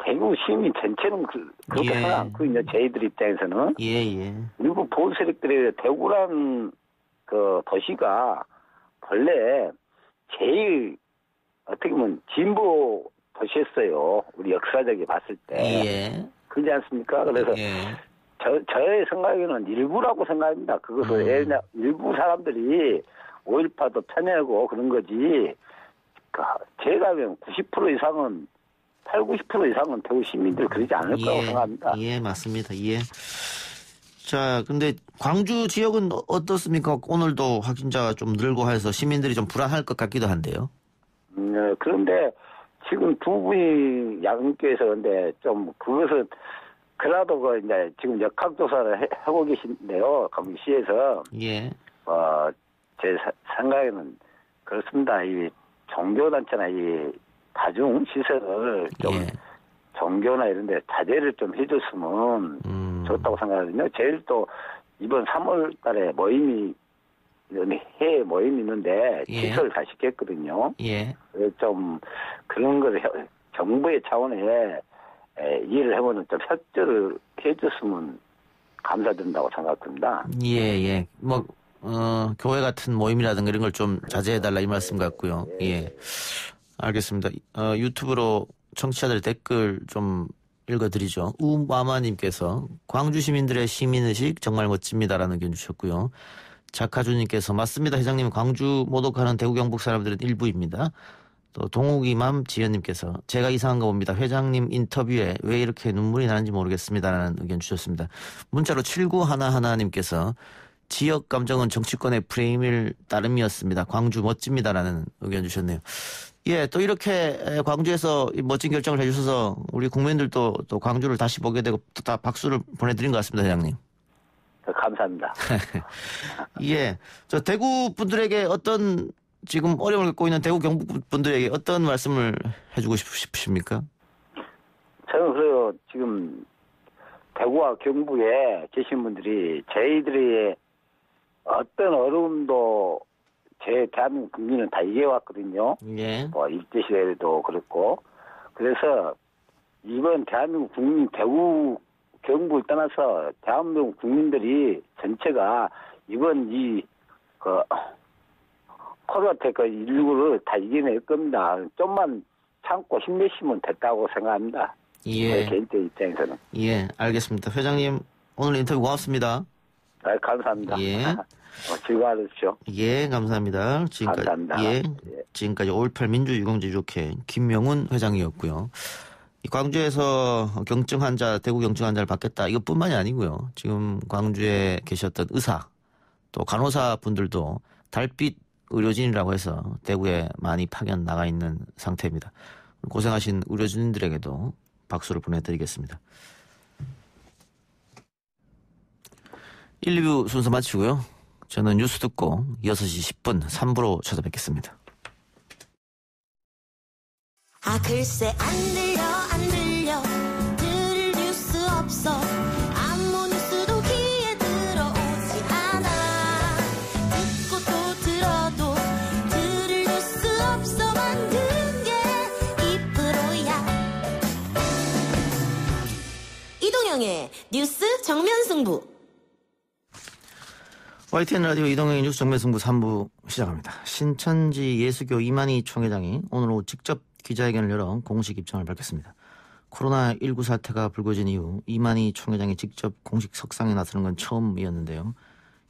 대구 시민 전체는 그렇게 생각 않거든요. 저희들 입장에서는. 예. 일부 보수 세력들이 대구란 그 도시가 본래 제일 어떻게 보면 진보 도시였어요. 우리 역사적으로 봤을 때. 예. 그렇지 않습니까? 그래서 저의 생각에는 일부라고 생각합니다. 그것을 일부 사람들이 5.18도 편애하고 그런 거지. 제가 보면 90% 이상은 80-90% 이상은 대구 시민들 그러지 않을 거라고 생각합니다. 예, 맞습니다. 예. 자, 근데 광주 지역은 어떻습니까? 오늘도 확진자가 좀 늘고 해서 시민들이 좀 불안할 것 같기도 한데요. 그런데 지금 두 분이 야근교에서 근데 좀 그것은 그래도 이제 지금 역학조사를 하고 계신데요. 광주시에서. 예. 제 생각에는 그렇습니다. 이 종교단체나 이 다중시설을 좀 종교나 이런 데 자제를 좀 해줬으면 좋다고 생각하거든요. 제일 또 이번 3월 달에 해외 모임이 있는데 취소를 다시 했거든요. 예. 좀 그런 걸 정부의 차원에 이해를 해보는 좀 협조를 해줬으면 감사드린다고 생각합니다. 예. 교회 같은 모임이라든가 이런 걸 좀 자제해달라 이 말씀 같고요. 예. 알겠습니다. 유튜브로 청취자들의 댓글 좀 읽어드리죠. 우마마님께서 광주 시민들의 시민의식 정말 멋집니다라는 의견 주셨고요. 작가주님께서 맞습니다. 회장님 광주 모독하는 대구 경북 사람들은 일부입니다. 또 동욱이맘 지연님께서 제가 이상한 거 봅니다. 회장님 인터뷰에 왜 이렇게 눈물이 나는지 모르겠습니다라는 의견 주셨습니다. 문자로 7911님께서 지역 감정은 정치권의 프레임일 따름이었습니다. 광주 멋집니다라는 의견 주셨네요. 예, 또 이렇게 광주에서 멋진 결정을 해주셔서 우리 국민들도 또 광주를 다시 보게 되고 또 다 박수를 보내드린 것 같습니다, 회장님. 감사합니다. 예, 저 대구 분들에게 어떤 지금 어려움을 겪고 있는 대구 경북 분들에게 어떤 말씀을 해주고 싶으십니까? 저는 그래요. 지금 대구와 경북에 계신 분들이 저희들의 어떤 어려움도 제 대한민국 국민은 다 이겨왔거든요. 예. 일제시대에도 그렇고. 그래서 이번 대한민국 국민, 대구, 경북을 떠나서 대한민국 국민들이 전체가 이번 코로나 테크 19를 다 이겨낼 겁니다. 좀만 참고 힘내시면 됐다고 생각합니다. 예. 제 개인적 입장에서는. 예, 알겠습니다. 회장님, 오늘 인터뷰 고맙습니다. 감사합니다. 예. 즐거워하십시오. 예, 감사합니다. 감사합니다. 예, 지금까지 5.18 민주유공제주회 김명훈 회장이었고요. 이 광주에서 경증 환자, 대구 경증 환자를 받겠다. 이것뿐만이 아니고요. 지금 광주에 계셨던 의사, 또 간호사 분들도 달빛 의료진이라고 해서 대구에 많이 파견 나가 있는 상태입니다. 고생하신 의료진들에게도 박수를 보내드리겠습니다. 1, 2부 순서 마치고요. 저는 뉴스 듣고 6시 10분 3부로 찾아뵙겠습니다. 글쎄 안 들려 들을 뉴스 없어 아무 뉴스도 귀에 들어오지 않아 듣고 또 들어도 들을 뉴스 없어 만든 게 이 프로야 이동영의 뉴스 정면승부 YTN 라디오 이동영의 뉴스 정면승부 3부 시작합니다. 신천지 예수교 이만희 총회장이 오늘 오후 직접 기자회견을 열어 공식 입장을 밝혔습니다. 코로나19 사태가 불거진 이후 이만희 총회장이 직접 공식 석상에 나서는 건 처음이었는데요.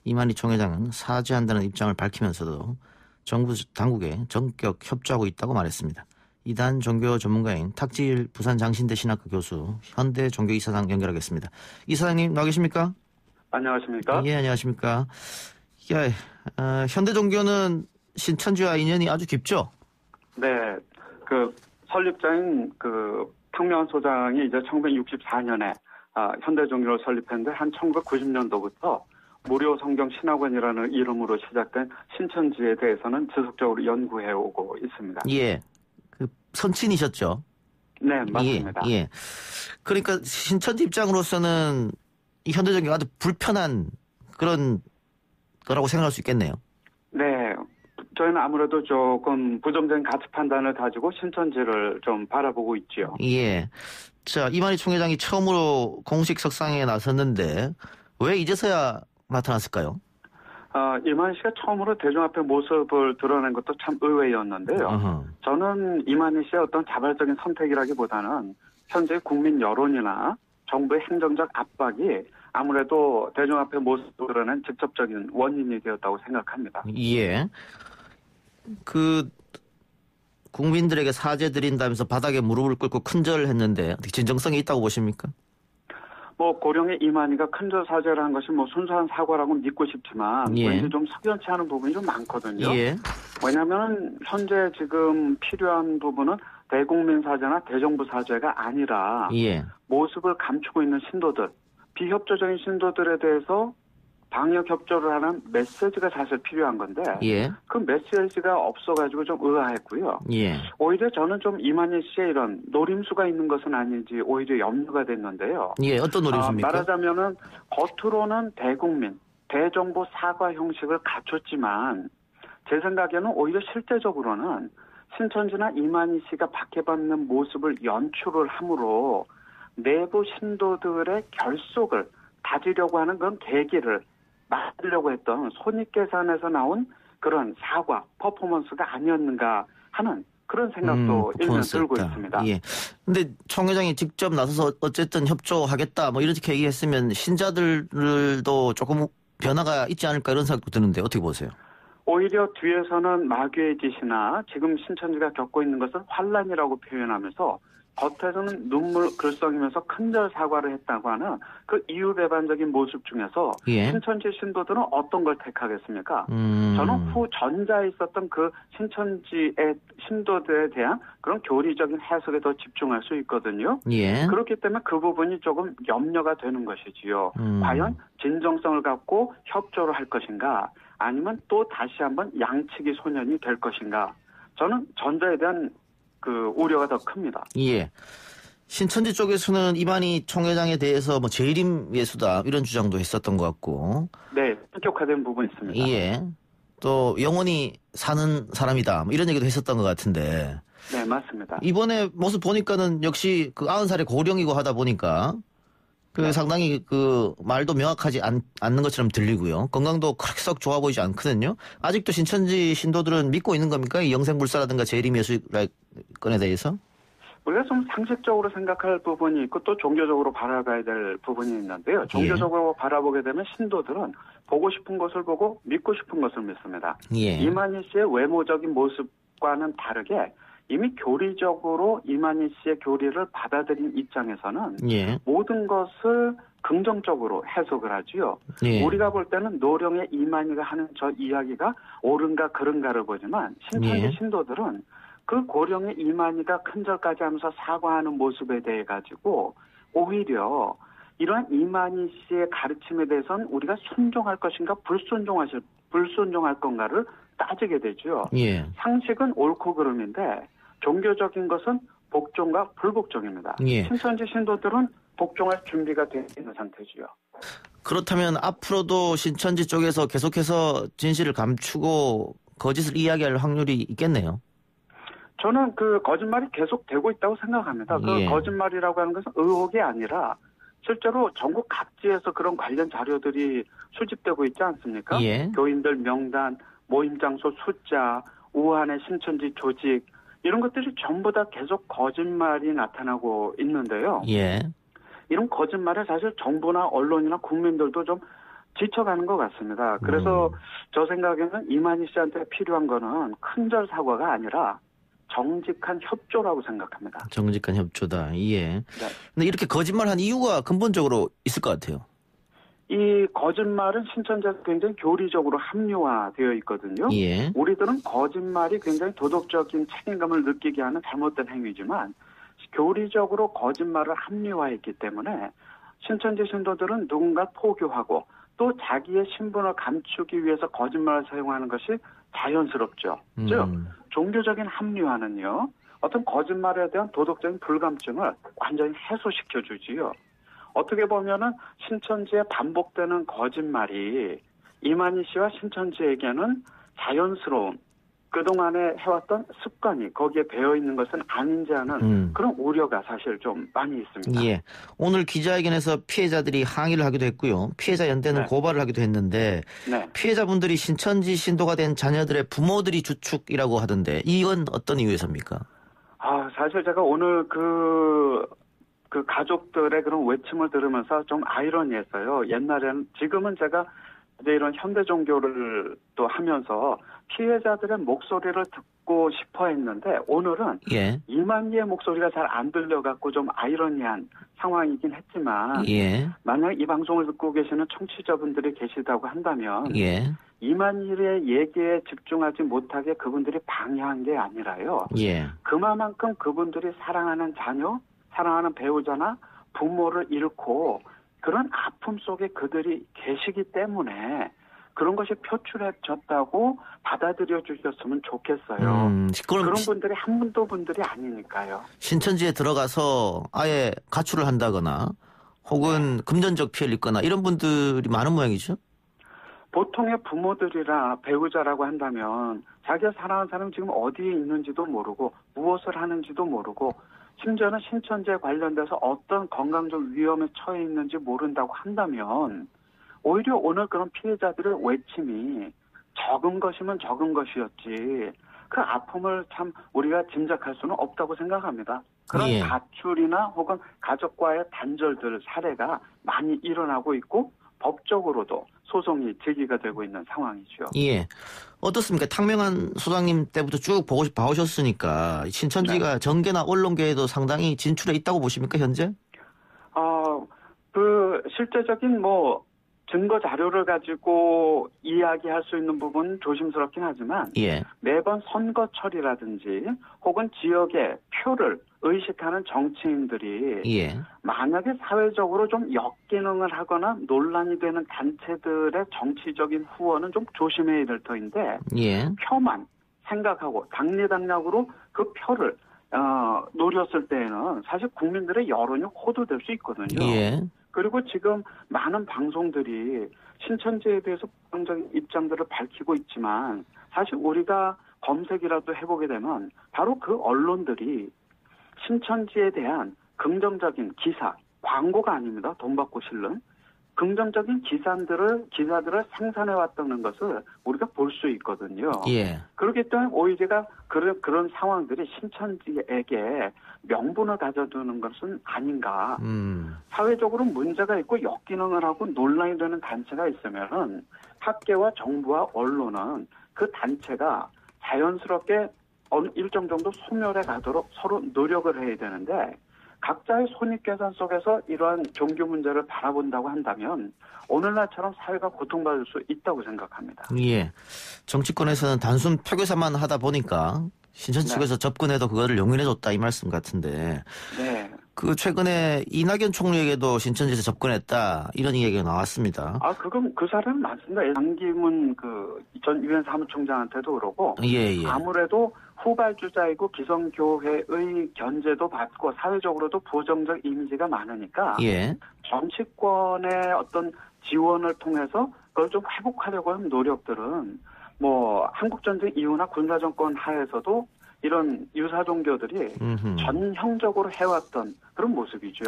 이만희 총회장은 사죄한다는 입장을 밝히면서도 정부 당국에 전격 협조하고 있다고 말했습니다. 이단 종교 전문가인 탁지일 부산 장신대 신학과 교수 현대 종교 이사장 연결하겠습니다. 이사장님 나와 계십니까? 안녕하십니까? 예, 안녕하십니까? 현대 종교는 신천지와 인연이 아주 깊죠? 네, 설립자인 평면 소장이 이제 1964년에 현대 종교를 설립했는데 한 1990년도부터 무료 성경 신학원이라는 이름으로 시작된 신천지에 대해서는 지속적으로 연구해 오고 있습니다. 예, 선친이셨죠? 네, 맞습니다. 예. 그러니까 신천지 입장으로서는 이 현대종교가 아주 불편한 그런 거라고 생각할 수 있겠네요. 네. 저희는 아무래도 조금 부정적인 가치 판단을 가지고 신천지를 좀 바라보고 있지요. 예. 자, 이만희 총회장이 처음으로 공식 석상에 나섰는데 왜 이제서야 나타났을까요? 이만희 씨가 처음으로 대중 앞에 모습을 드러낸 것도 참 의외였는데요. 저는 이만희 씨의 어떤 자발적인 선택이라기보다는 현재 국민 여론이나 정부의 행정적 압박이 아무래도 대중 앞에 모습을 드러낸 직접적인 원인이 되었다고 생각합니다. 예. 국민들에게 사죄 드린다면서 바닥에 무릎을 꿇고 큰절했는데 진정성이 있다고 보십니까? 고령의 이만희가 큰절 사죄를 한 것이 순수한 사과라고 믿고 싶지만 왠지 좀 석연치 않은 부분이 좀 많거든요. 예. 왜냐하면 현재 지금 필요한 부분은 대국민 사죄나 대정부 사죄가 아니라 모습을 감추고 있는 신도들, 비협조적인 신도들에 대해서 방역 협조를 하는 메시지가 사실 필요한 건데 그 메시지가 없어가지고 좀 의아했고요. 오히려 저는 좀 이만희 씨의 이런 노림수가 있는 것은 아닌지 오히려 염려가 됐는데요. 어떤 노림수입니까? 말하자면은 겉으로는 대국민, 대정부 사과 형식을 갖췄지만 제 생각에는 오히려 실제적으로는 신천지나 이만희 씨가 박해받는 모습을 연출을 함으로 내부 신도들의 결속을 다지려고 하는 그런 계기를 만들려고 했던 손익계산에서 나온 그런 사과, 퍼포먼스가 아니었는가 하는 그런 생각도 일면 들고 있습니다. 예. 근데 총 회장이 직접 나서서 어쨌든 협조하겠다 뭐 이렇게 얘기했으면 신자들도 조금 변화가 있지 않을까 이런 생각도 드는데 어떻게 보세요? 오히려 뒤에서는 마귀의 짓이나 지금 신천지가 겪고 있는 것을 환란이라고 표현하면서 겉에서는 눈물 글썽이면서 큰절 사과를 했다고 하는 그 이유배반적인 모습 중에서 신천지 신도들은 어떤 걸 택하겠습니까? 저는 후 전자에 있었던 그 신천지의 신도들에 대한 그런 교리적인 해석에 더 집중할 수 있거든요. 그렇기 때문에 그 부분이 조금 염려가 되는 것이지요. 과연 진정성을 갖고 협조를 할 것인가 아니면 또 다시 한번 양치기 소년이 될 것인가. 저는 전자에 대한 그 우려가 더 큽니다. 예. 신천지 쪽에서는 이만희 총회장에 대해서 뭐 재림 예수다 이런 주장도 했었던 것 같고. 네, 본격화된 부분이 있습니다. 예. 또 영원히 사는 사람이다 뭐 이런 얘기도 했었던 것 같은데. 네, 맞습니다. 이번에 모습 보니까는 역시 그 90살의 고령이고 하다 보니까 그 상당히 그 말도 명확하지 않는 것처럼 들리고요. 건강도 그렇게 썩 좋아 보이지 않거든요. 아직도 신천지 신도들은 믿고 있는 겁니까? 이 영생불사라든가 재림예수건에 대해서? 우리가 좀 상식적으로 생각할 부분이 있고 또 종교적으로 바라봐야 될 부분이 있는데요. 종교적으로 바라보게 되면 신도들은 보고 싶은 것을 보고 믿고 싶은 것을 믿습니다. 이만희 씨의 외모적인 모습과는 다르게 이미 교리적으로 이만희 씨의 교리를 받아들인 입장에서는 모든 것을 긍정적으로 해석을 하지요. 우리가 볼 때는 노령의 이만희가 하는 저 이야기가 옳은가 그른가를 보지만 신천지 신도들은 그 고령의 이만희가 큰절까지 하면서 사과하는 모습에 대해 가지고 오히려 이러한 이만희 씨의 가르침에 대해서는 우리가 순종할 것인가 불순종할 건가를 따지게 되죠. 상식은 옳고 그름인데 종교적인 것은 복종과 불복종입니다. 신천지 신도들은 복종할 준비가 되어 있는 상태지요. 그렇다면 앞으로도 신천지 쪽에서 계속해서 진실을 감추고 거짓을 이야기할 확률이 있겠네요. 저는 그 거짓말이 계속되고 있다고 생각합니다. 그 거짓말이라고 하는 것은 의혹이 아니라 실제로 전국 각지에서 그런 관련 자료들이 수집되고 있지 않습니까? 교인들 명단, 모임 장소 숫자, 우한의 신천지 조직 이런 것들이 전부 다 계속 거짓말이 나타나고 있는데요. 이런 거짓말에 사실 정부나 언론이나 국민들도 좀 지쳐가는 것 같습니다. 그래서 저 생각에는 이만희 씨한테 필요한 거는 큰절 사과가 아니라 정직한 협조라고 생각합니다. 정직한 협조다. 근데 이렇게 거짓말한 이유가 근본적으로 있을 것 같아요. 이 거짓말은 신천지에서 굉장히 교리적으로 합리화되어 있거든요. 우리들은 거짓말이 굉장히 도덕적인 책임감을 느끼게 하는 잘못된 행위지만 교리적으로 거짓말을 합리화했기 때문에 신천지 신도들은 누군가 포교하고 또 자기의 신분을 감추기 위해서 거짓말을 사용하는 것이 자연스럽죠. 즉 종교적인 합리화는요. 어떤 거짓말에 대한 도덕적인 불감증을 완전히 해소시켜주지요. 어떻게 보면은 신천지에 반복되는 거짓말이 이만희 씨와 신천지에게는 자연스러운 그동안에 해왔던 습관이 거기에 배어있는 것은 아닌지 하는 그런 우려가 사실 좀 많이 있습니다. 오늘 기자회견에서 피해자들이 항의를 하기도 했고요. 피해자 연대는 고발을 하기도 했는데 피해자분들이 신천지 신도가 된 자녀들의 부모들이 주축이라고 하던데 이건 어떤 이유에서입니까? 사실 제가 오늘 그 가족들의 그런 외침을 들으면서 좀 아이러니했어요. 옛날에는, 지금은 제가 이제 이런 현대 종교를 또 하면서 피해자들의 목소리를 듣고 싶어 했는데 오늘은 이만희의 목소리가 잘 안 들려갖고 좀 아이러니한 상황이긴 했지만 만약 이 방송을 듣고 계시는 청취자분들이 계시다고 한다면 이만희의 얘기에 집중하지 못하게 그분들이 방해한 게 아니라요. 그만큼 그분들이 사랑하는 자녀, 사랑하는 배우자나 부모를 잃고 그런 아픔 속에 그들이 계시기 때문에 그런 것이 표출해졌다고 받아들여 주셨으면 좋겠어요. 그런 분들이 한두 분들이 아니니까요. 신천지에 들어가서 아예 가출을 한다거나 혹은 금전적 피해를 입거나 이런 분들이 많은 모양이죠? 보통의 부모들이나 배우자라고 한다면 자기가 사랑하는 사람이 지금 어디에 있는지도 모르고 무엇을 하는지도 모르고 심지어는 신천지에 관련돼서 어떤 건강적 위험에 처해 있는지 모른다고 한다면 오히려 오늘 그런 피해자들의 외침이 적은 것이면 적은 것이었지 그 아픔을 참 우리가 짐작할 수는 없다고 생각합니다. 그런 예. 가출이나 혹은 가족과의 단절들 사례가 많이 일어나고 있고 법적으로도 소송이 제기가 되고 있는 상황이죠. 예. 어떻습니까? 탕명한 소장님 때부터 쭉 봐오셨으니까 신천지가 네. 정계나 언론계에도 상당히 진출해 있다고 보십니까, 현재? 실제적인 증거 자료를 가지고 이야기할 수 있는 부분은 조심스럽긴 하지만 예. 매번 선거철이라든지 혹은 지역의 표를 의식하는 정치인들이 예. 만약에 사회적으로 좀 역기능을 하거나 논란이 되는 단체들의 정치적인 후원은 좀 조심해야 될 터인데 예. 표만 생각하고 당리당략으로 그 표를 노렸을 때에는 사실 국민들의 여론이 호도될 수 있거든요. 예. 그리고 지금 많은 방송들이 신천지에 대해서 부정적인 입장들을 밝히고 있지만 사실 우리가 검색이라도 해보게 되면 바로 그 언론들이 신천지에 대한 긍정적인 기사, 광고가 아닙니다. 돈 받고 실는 긍정적인 기사들을 생산해왔다는 것을 우리가 볼 수 있거든요. 예. 그렇기 때문에 오히려 그런 상황들이 신천지에게 명분을 가져두는 것은 아닌가. 사회적으로 문제가 있고 역기능을 하고 논란이 되는 단체가 있으면은 학계와 정부와 언론은 그 단체가 자연스럽게 일정 정도 소멸해 가도록 서로 노력을 해야 되는데 각자의 손익계산 속에서 이러한 종교 문제를 바라본다고 한다면 오늘날처럼 사회가 고통받을 수 있다고 생각합니다. 예. 정치권에서는 단순 표교사만 하다 보니까 신천지 측에서 접근해도 그거를 용인해줬다 이 말씀 같은데. 네. 최근에 이낙연 총리에게도 신천지에서 접근했다 이런 얘기가 나왔습니다. 그건 그 사람은 맞습니다. 장기문 전 유엔 사무총장한테도 그러고 예. 아무래도 후발주자이고 기성교회의 견제도 받고 사회적으로도 부정적 이미지가 많으니까 예. 정치권의 어떤 지원을 통해서 그걸 좀 회복하려고 하는 노력들은 한국전쟁 이후나 군사정권 하에서도 이런 유사 종교들이 전형적으로 해왔던 그런 모습이죠.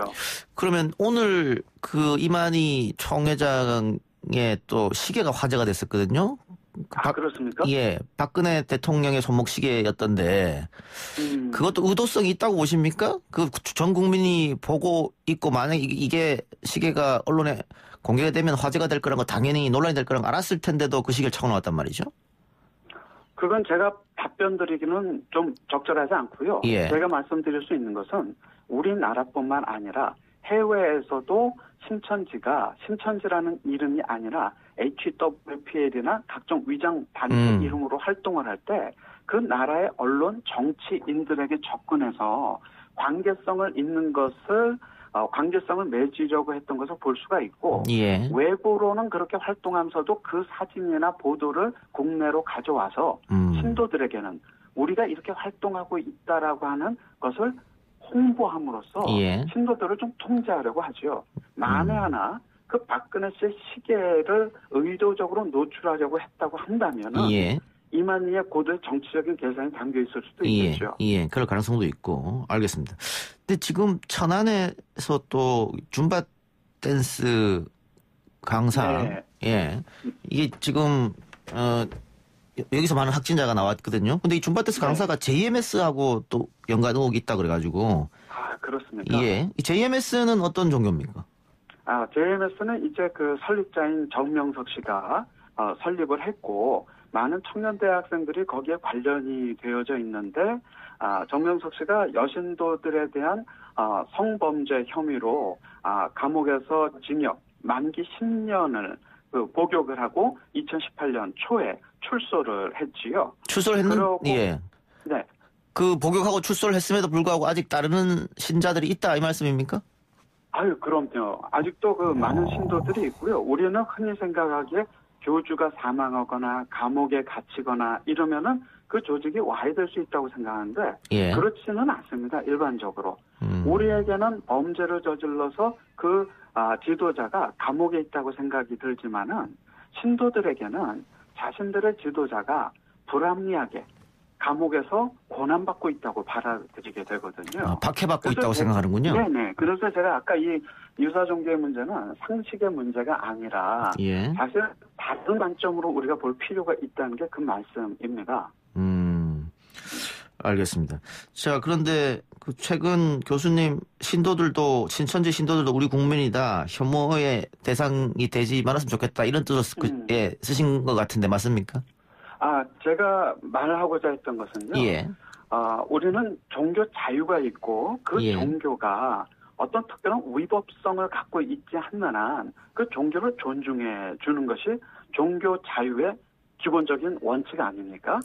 그러면 오늘 이만희 총회장의 또 시계가 화제가 됐었거든요. 그렇습니까? 예, 박근혜 대통령의 손목 시계였던데 그것도 의도성이 있다고 보십니까? 전 국민이 보고 있고 만약 이게 시계가 언론에 공개가 되면 화제가 될 거란 거 당연히 논란이 될 거란 거 알았을 텐데도 그 시계를 차고 나왔단 말이죠. 그건 제가 답변 드리기는 좀 적절하지 않고요. 예. 제가 말씀드릴 수 있는 것은 우리나라뿐만 아니라 해외에서도 신천지라는 이름이 아니라 HWPL이나 각종 위장 단체 이름으로 활동을 할 때 그 나라의 언론 정치인들에게 접근해서 관계성을 맺으려고 했던 것을 볼 수가 있고 예. 외부로는 그렇게 활동하면서도 그 사진이나 보도를 국내로 가져와서 신도들에게는 우리가 이렇게 활동하고 있다라고 하는 것을 홍보함으로써 예. 신도들을 좀 통제하려고 하죠. 만에 하나 그 박근혜 씨의 시계를 의도적으로 노출하려고 했다고 한다면은 예. 이만희의 고도의 정치적인 계산이 담겨 있을 수도 있겠죠. 예, 그럴 가능성도 있고 알겠습니다. 근데 지금 천안에서 또 줌바 댄스 강사, 네. 예, 이게 지금 여기서 많은 확진자가 나왔거든요. 근데 이 줌바 댄스 강사가 JMS하고 또 연관이 있다 그래가지고. 그렇습니까? 예, 이 JMS는 어떤 종교입니까? JMS는 이제 그 설립자인 정명석 씨가 설립을 했고. 많은 청년 대학생들이 거기에 관련이 되어져 있는데 정명석 씨가 여신도들에 대한 성범죄 혐의로 감옥에서 징역 만기 10년을 복역을 하고 2018년 초에 출소를 했지요. 출소를 예. 네. 그 복역하고 출소를 했음에도 불구하고 아직 따르는 신자들이 있다 이 말씀입니까? 그럼요. 아직도 많은 신도들이 있고요. 우리는 흔히 생각하기에 교주가 사망하거나 감옥에 갇히거나 이러면은 그 조직이 와해될 수 있다고 생각하는데 예. 그렇지는 않습니다. 일반적으로. 우리에게는 범죄를 저질러서 그 지도자가 감옥에 있다고 생각이 들지만은 신도들에게는 자신들의 지도자가 불합리하게 감옥에서 고난받고 있다고 받아들이게 되거든요. 박해받고 있다고 생각하는군요. 네네. 그래서 제가 아까 이 유사종교의 문제는 상식의 문제가 아니라 사실 다른 관점으로 우리가 볼 필요가 있다는 게 그 말씀입니다. 알겠습니다. 자, 그런데 그 최근 교수님 신도들도 신천지 신도들도 우리 국민이다. 혐오의 대상이 되지 말았으면 좋겠다. 이런 뜻으로 쓰신 것 같은데 맞습니까? 제가 말하고자 했던 것은요. 우리는 종교 자유가 있고 그 종교가 어떤 특별한 위법성을 갖고 있지 않는 한 그 종교를 존중해 주는 것이 종교 자유의 기본적인 원칙 아닙니까?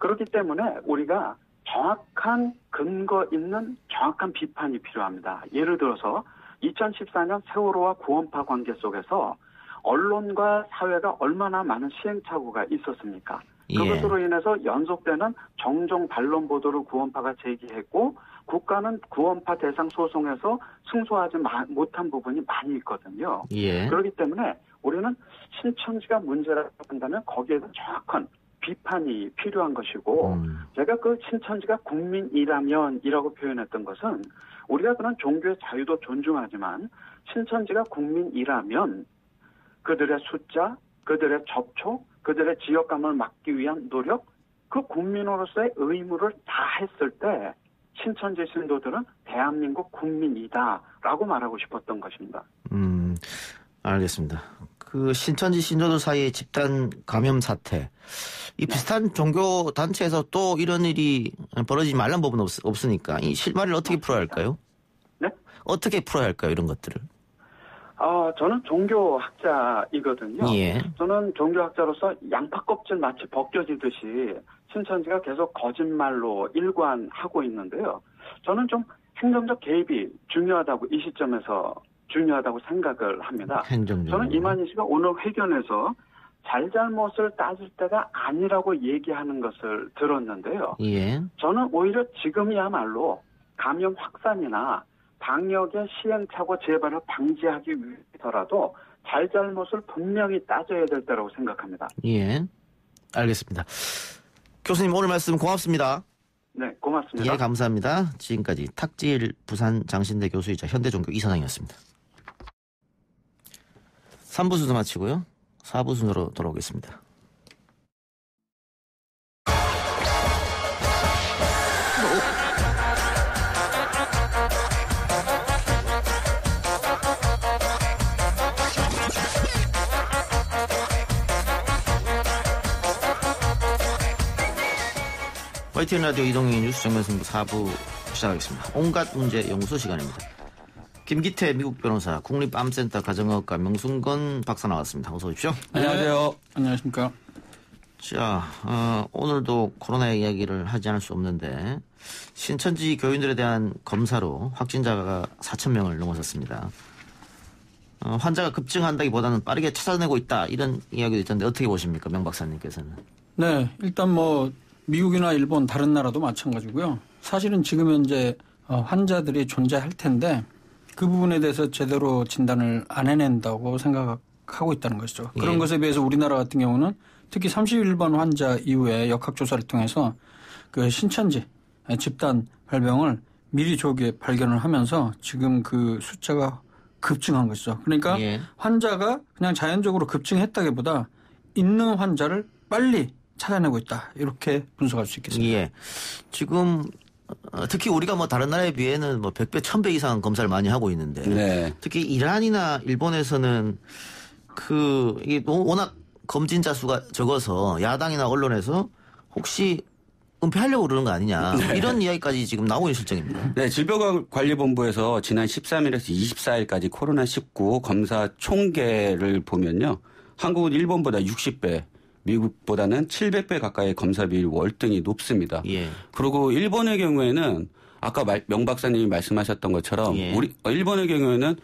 그렇기 때문에 우리가 정확한 근거 있는 정확한 비판이 필요합니다. 예를 들어서 2014년 세월호와 구원파 관계 속에서 언론과 사회가 얼마나 많은 시행착오가 있었습니까? 그것으로 인해서 연속되는 정종 반론 보도를 구원파가 제기했고 국가는 구원파 대상 소송에서 승소하지 못한 부분이 많이 있거든요. 그렇기 때문에 우리는 신천지가 문제라고 한다면 거기에 대한 정확한 비판이 필요한 것이고 제가 그 신천지가 국민이라면이라고 표현했던 것은 우리가 그런 종교의 자유도 존중하지만 신천지가 국민이라면 그들의 숫자, 그들의 접촉, 그들의 지역감을 막기 위한 노력, 그 국민으로서의 의무를 다했을 때 신천지 신도들은 대한민국 국민이다라고 말하고 싶었던 것입니다. 알겠습니다. 그 신천지 신도들 사이의 집단 감염 사태, 이 비슷한 종교 단체에서 또 이런 일이 벌어지지 말란 법은 없으니까 이 실마리를 어떻게 풀어야 할까요? 네? 어떻게 풀어야 할까요? 이런 것들을? 저는 종교학자이거든요. 저는 종교학자로서 양파 껍질 마치 벗겨지듯이 신천지가 계속 거짓말로 일관하고 있는데요. 저는 좀 행정적 개입이 중요하다고 이 시점에서 중요하다고 생각을 합니다. 저는 이만희 씨가 오늘 회견에서 잘잘못을 따질 때가 아니라고 얘기하는 것을 들었는데요. 저는 오히려 지금이야말로 감염 확산이나 방역의 시행착오 재발을 방지하기 위해서라도 잘잘못을 분명히 따져야 될 때라고 생각합니다. 알겠습니다. 교수님 오늘 말씀 고맙습니다. 네, 고맙습니다. 감사합니다. 지금까지 탁지일 부산 장신대 교수이자 현대종교 이사장이었습니다. 3부 순서 마치고요. 4부 순서로 돌아오겠습니다. YTN 라디오 이동희 뉴스 정면승부 4부 시작하겠습니다. 온갖 문제 연구소 시간입니다. 김기태 미국 변호사, 국립암센터 가정의학과 명순건 박사 나왔습니다. 어서 오십시오. 안녕하세요. 안녕하십니까. 자, 오늘도 코로나 이야기를 하지 않을 수 없는데 신천지 교인들에 대한 검사로 확진자가 4,000명을 넘어섰습니다. 환자가 급증한다기보다는 빠르게 찾아내고 있다 이런 이야기도 있던데 어떻게 보십니까, 명 박사님께서는? 네, 일단 미국이나 일본 다른 나라도 마찬가지고요. 사실은 지금 현재 환자들이 존재할 텐데 그 부분에 대해서 제대로 진단을 안 해낸다고 생각하고 있다는 것이죠. 그런 것에 비해서 우리나라 같은 경우는 특히 31번 환자 이후에 역학조사를 통해서 그 신천지 집단 발병을 미리 조기에 발견을 하면서 지금 그 숫자가 급증한 것이죠. 그러니까 환자가 그냥 자연적으로 급증했다기보다 있는 환자를 빨리 찾아내고 있다. 이렇게 분석할 수 있겠습니다. 지금 특히 우리가 다른 나라에 비해는 100배, 1000배 이상 검사를 많이 하고 있는데 특히 이란이나 일본에서는 이게 워낙 검진자 수가 적어서 야당이나 언론에서 혹시 은폐하려고 그러는 거 아니냐 이런 이야기까지 지금 나오고 있는 실정입니다. 네, 질병관리본부에서 지난 13일에서 24일까지 코로나19 검사 총계를 보면요. 한국은 일본보다 60배, 미국보다는 700배 가까이 검사 비율 월등히 높습니다. 그리고 일본의 경우에는 아까 명 박사님이 말씀하셨던 것처럼 일본의 경우에는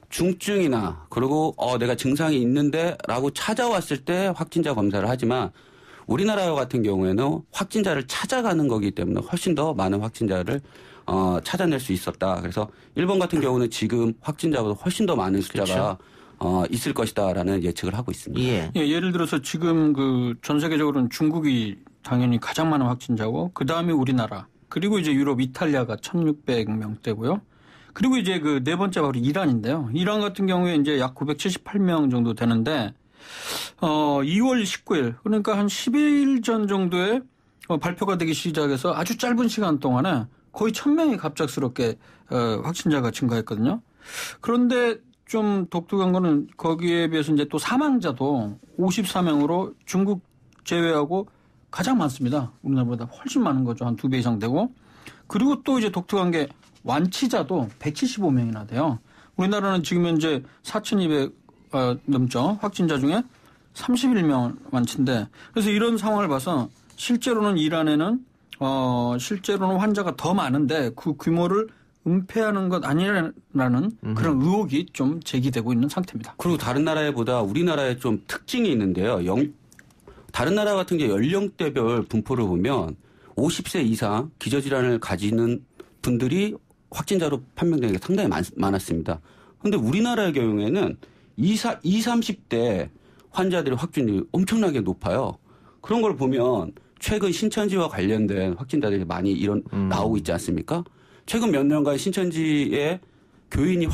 중증이나 그리고 내가 증상이 있는데라고 찾아왔을 때 확진자 검사를 하지만 우리나라 같은 경우에는 확진자를 찾아가는 거기 때문에 훨씬 더 많은 확진자를 찾아낼 수 있었다. 그래서 일본 같은 경우는 지금 확진자보다 훨씬 더 많은 숫자가 있을 것이다라는 예측을 하고 있습니다. 예, 예를 들어서 지금 그 전 세계적으로는 중국이 당연히 가장 많은 확진자고 그 다음에 우리나라 그리고 이제 유럽 이탈리아가 1,600명대고요. 그리고 이제 그 네 번째 바로 이란인데요. 이란 같은 경우에 이제 약 978명 정도 되는데 2월 19일 그러니까 한 10일 전 정도에 발표가 되기 시작해서 아주 짧은 시간 동안에 거의 1,000명이 갑작스럽게 확진자가 증가했거든요. 그런데 좀 독특한 거는 거기에 비해서 이제 또 사망자도 54명으로 중국 제외하고 가장 많습니다. 우리나라보다 훨씬 많은 거죠. 한 2배 이상 되고. 그리고 또 이제 독특한 게 완치자도 175명이나 돼요. 우리나라는 지금 현재 4,200 넘죠. 확진자 중에 31명 완치인데 그래서 이런 상황을 봐서 실제로는 이란에는 실제로는 환자가 더 많은데 그 규모를 은폐하는 것 아니라는 그런 의혹이 좀 제기되고 있는 상태입니다. 그리고 다른 나라보다 우리나라에 좀 특징이 있는데요. 다른 나라 같은 게 연령대별 분포를 보면 50세 이상 기저질환을 가지는 분들이 확진자로 판명되는 게 상당히 많았습니다. 그런데 우리나라의 경우에는 20, 30대 환자들의 확진율이 엄청나게 높아요. 그런 걸 보면 최근 신천지와 관련된 확진자들이 많이 나오고 있지 않습니까? 최근 몇 년간 신천지의 교인이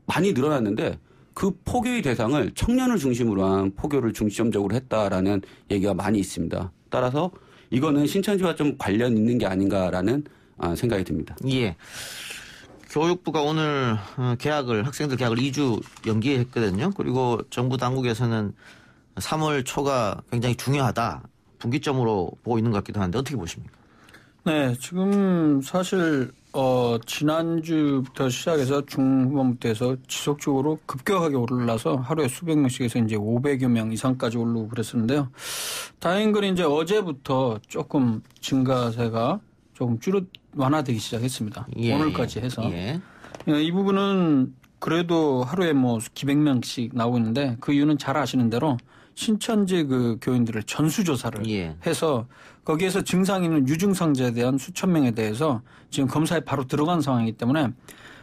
많이 늘어났는데 그 포교의 대상을 청년을 중심으로 한 포교를 중점적으로 했다라는 얘기가 많이 있습니다. 따라서 이거는 신천지와 좀 관련 있는 게 아닌가라는 생각이 듭니다. 예. 교육부가 오늘 학생들 개학을 2주 연기했거든요. 그리고 정부 당국에서는 3월 초가 굉장히 중요하다. 분기점으로 보고 있는 것 같기도 한데 어떻게 보십니까? 네, 지금 사실 지난주부터 시작해서 중후반부터 해서 지속적으로 급격하게 올라서 하루에 수백 명씩에서 이제 500여 명 이상까지 오르고 그랬었는데요. 다행인 건 이제 어제부터 조금 증가세가 조금 완화되기 시작했습니다. 예. 오늘까지 해서. 예. 이 부분은 그래도 하루에 뭐 기백 명씩 나오고 있는데 그 이유는 잘 아시는 대로 신천지 그 교인들을 전수조사를 해서 거기에서 증상이 있는 유증상자에 대한 수천 명에 대해서 지금 검사에 바로 들어간 상황이기 때문에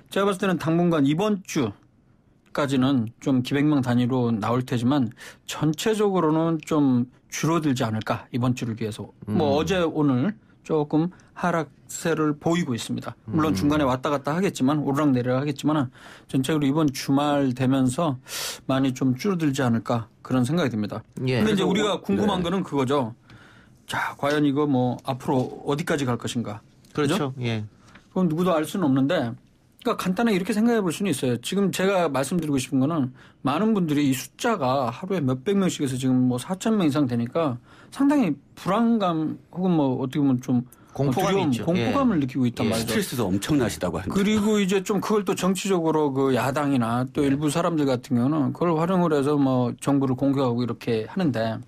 제가 봤을 때는 당분간 이번 주까지는 좀 기백 명 단위로 나올 테지만 전체적으로는 좀 줄어들지 않을까 이번 주를 위해서. 뭐 어제 오늘 조금 하락세를 보이고 있습니다. 물론 중간에 왔다 갔다 하겠지만 오르락내리락 하겠지만 전체적으로 이번 주말 되면서 많이 좀 줄어들지 않을까 그런 생각이 듭니다. 그런데 이제 우리가 궁금한 거는 그거죠. 자, 과연 이거 뭐 앞으로 어디까지 갈 것인가. 그렇죠. 예. 그건 누구도 알 수는 없는데 그러니까 간단하게 이렇게 생각해 볼 수는 있어요. 지금 제가 말씀드리고 싶은 거는 많은 분들이 이 숫자가 하루에 몇백 명씩에서 지금 뭐 4,000명 이상 되니까 상당히 불안감 혹은 뭐 어떻게 보면 좀 공포감이 있죠. 공포감을 느끼고 있단 말이죠. 스트레스도 엄청나시다고 합니다. 그리고 이제 좀 그걸 또 정치적으로 그 야당이나 또 일부 사람들 같은 경우는 그걸 활용을 해서 뭐 정부를 공격하고 이렇게 하는데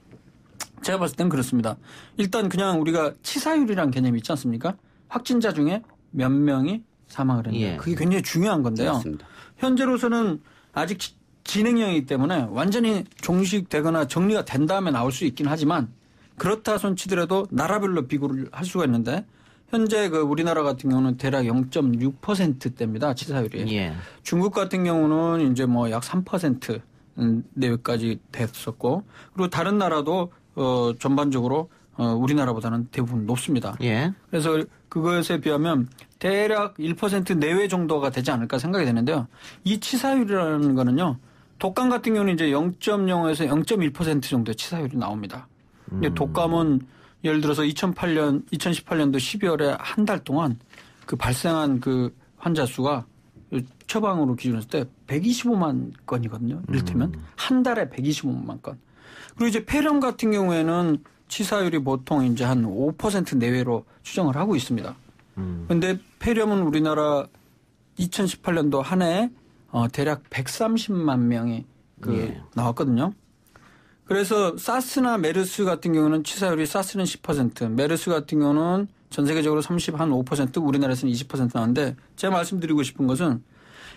제가 봤을 땐 그렇습니다. 일단 그냥 우리가 치사율이라는 개념이 있지 않습니까? 확진자 중에 몇 명이 사망을 했는데 그게 굉장히 중요한 건데요. 맞습니다. 현재로서는 아직 진행형이기 때문에 완전히 종식되거나 정리가 된 다음에 나올 수 있긴 하지만 그렇다 손치더라도 나라별로 비교를 할 수가 있는데 현재 그 우리나라 같은 경우는 대략 0.6%대입니다. 치사율이. 중국 같은 경우는 이제 뭐 약 3% 내외까지 됐었고 그리고 다른 나라도 전반적으로 우리나라보다는 대부분 높습니다. 그래서 그것에 비하면 대략 1% 내외 정도가 되지 않을까 생각이 되는데요. 이 치사율이라는 거는요. 독감 같은 경우는 이제 0.0에서 0.1% 정도의 치사율이 나옵니다. 독감은 예를 들어서 2018년도 12월에 한 달 동안 그 발생한 그 환자 수가 처방으로 기준했을 때 125만 건이거든요. 이를테면 한 달에 125만 건. 그리고 이제 폐렴 같은 경우에는 치사율이 보통 이제 한 5% 내외로 추정을 하고 있습니다. 그런데 폐렴은 우리나라 2018년도 한 해에 대략 130만 명이 나왔거든요. 그래서 사스나 메르스 같은 경우는 치사율이 사스는 10%, 메르스 같은 경우는 전 세계적으로 35%, 우리나라에서는 20% 나오는데 제가 말씀드리고 싶은 것은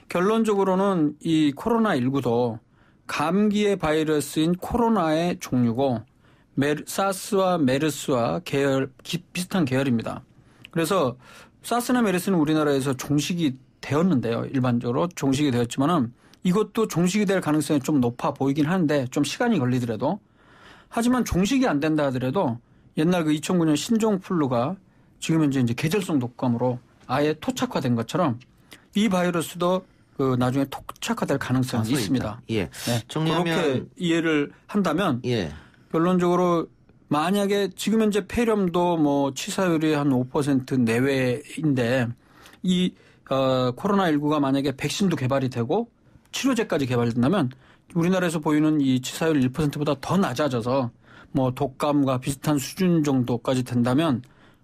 결론적으로는 이 코로나19도 감기의 바이러스인 코로나의 종류고 사스와 메르스와 비슷한 계열입니다. 그래서 사스나 메르스는 우리나라에서 종식이 되었는데요. 일반적으로 종식이 되었지만은 이것도 종식이 될 가능성이 좀 높아 보이긴 하는데 좀 시간이 걸리더라도 하지만 종식이 안 된다 하더라도 옛날 그 2009년 신종플루가 지금 현재 이제 계절성 독감으로 아예 토착화된 것처럼 이 바이러스도 그 나중에 토착화될 가능성이 있습니다. 예. 네. 그렇게 이해를 한다면 결론적으로 만약에 지금 현재 폐렴도 뭐 치사율이 한 5% 내외인데 이 코로나19가 만약에 백신도 개발이 되고 치료제까지 개발된다면 우리나라에서 보이는 이 치사율 1%보다 더 낮아져서 뭐 독감과 비슷한 수준 정도까지 된다면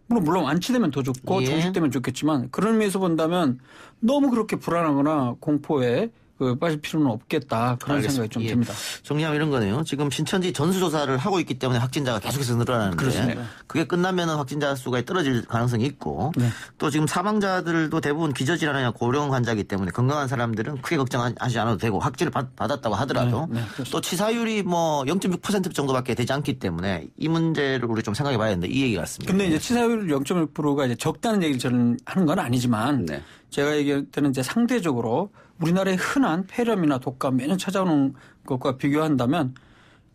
물론 완치되면 더 좋고 종식되면 좋겠지만 그런 의미에서 본다면 너무 그렇게 불안하거나 공포에 빠질 필요는 없겠다. 그런 알겠습니다. 생각이 좀 듭니다. 정리하면 이런 거네요. 지금 신천지 전수조사를 하고 있기 때문에 확진자가 계속해서 늘어나는데 그렇습니다. 그게 끝나면 확진자 수가 떨어질 가능성이 있고 또 지금 사망자들도 대부분 기저질환이나 고령 환자이기 때문에 건강한 사람들은 크게 걱정하지 않아도 되고 확진을 받았다고 하더라도 또 치사율이 뭐 0.6% 정도밖에 되지 않기 때문에 이 문제를 우리 좀 생각해 봐야 되는데 이 얘기 같습니다. 근데 이제 치사율 0.6%가 이제 적다는 얘기를 저는 하는 건 아니지만 제가 얘기할 때는 이제 상대적으로 우리나라의 흔한 폐렴이나 독감 매년 찾아오는 것과 비교한다면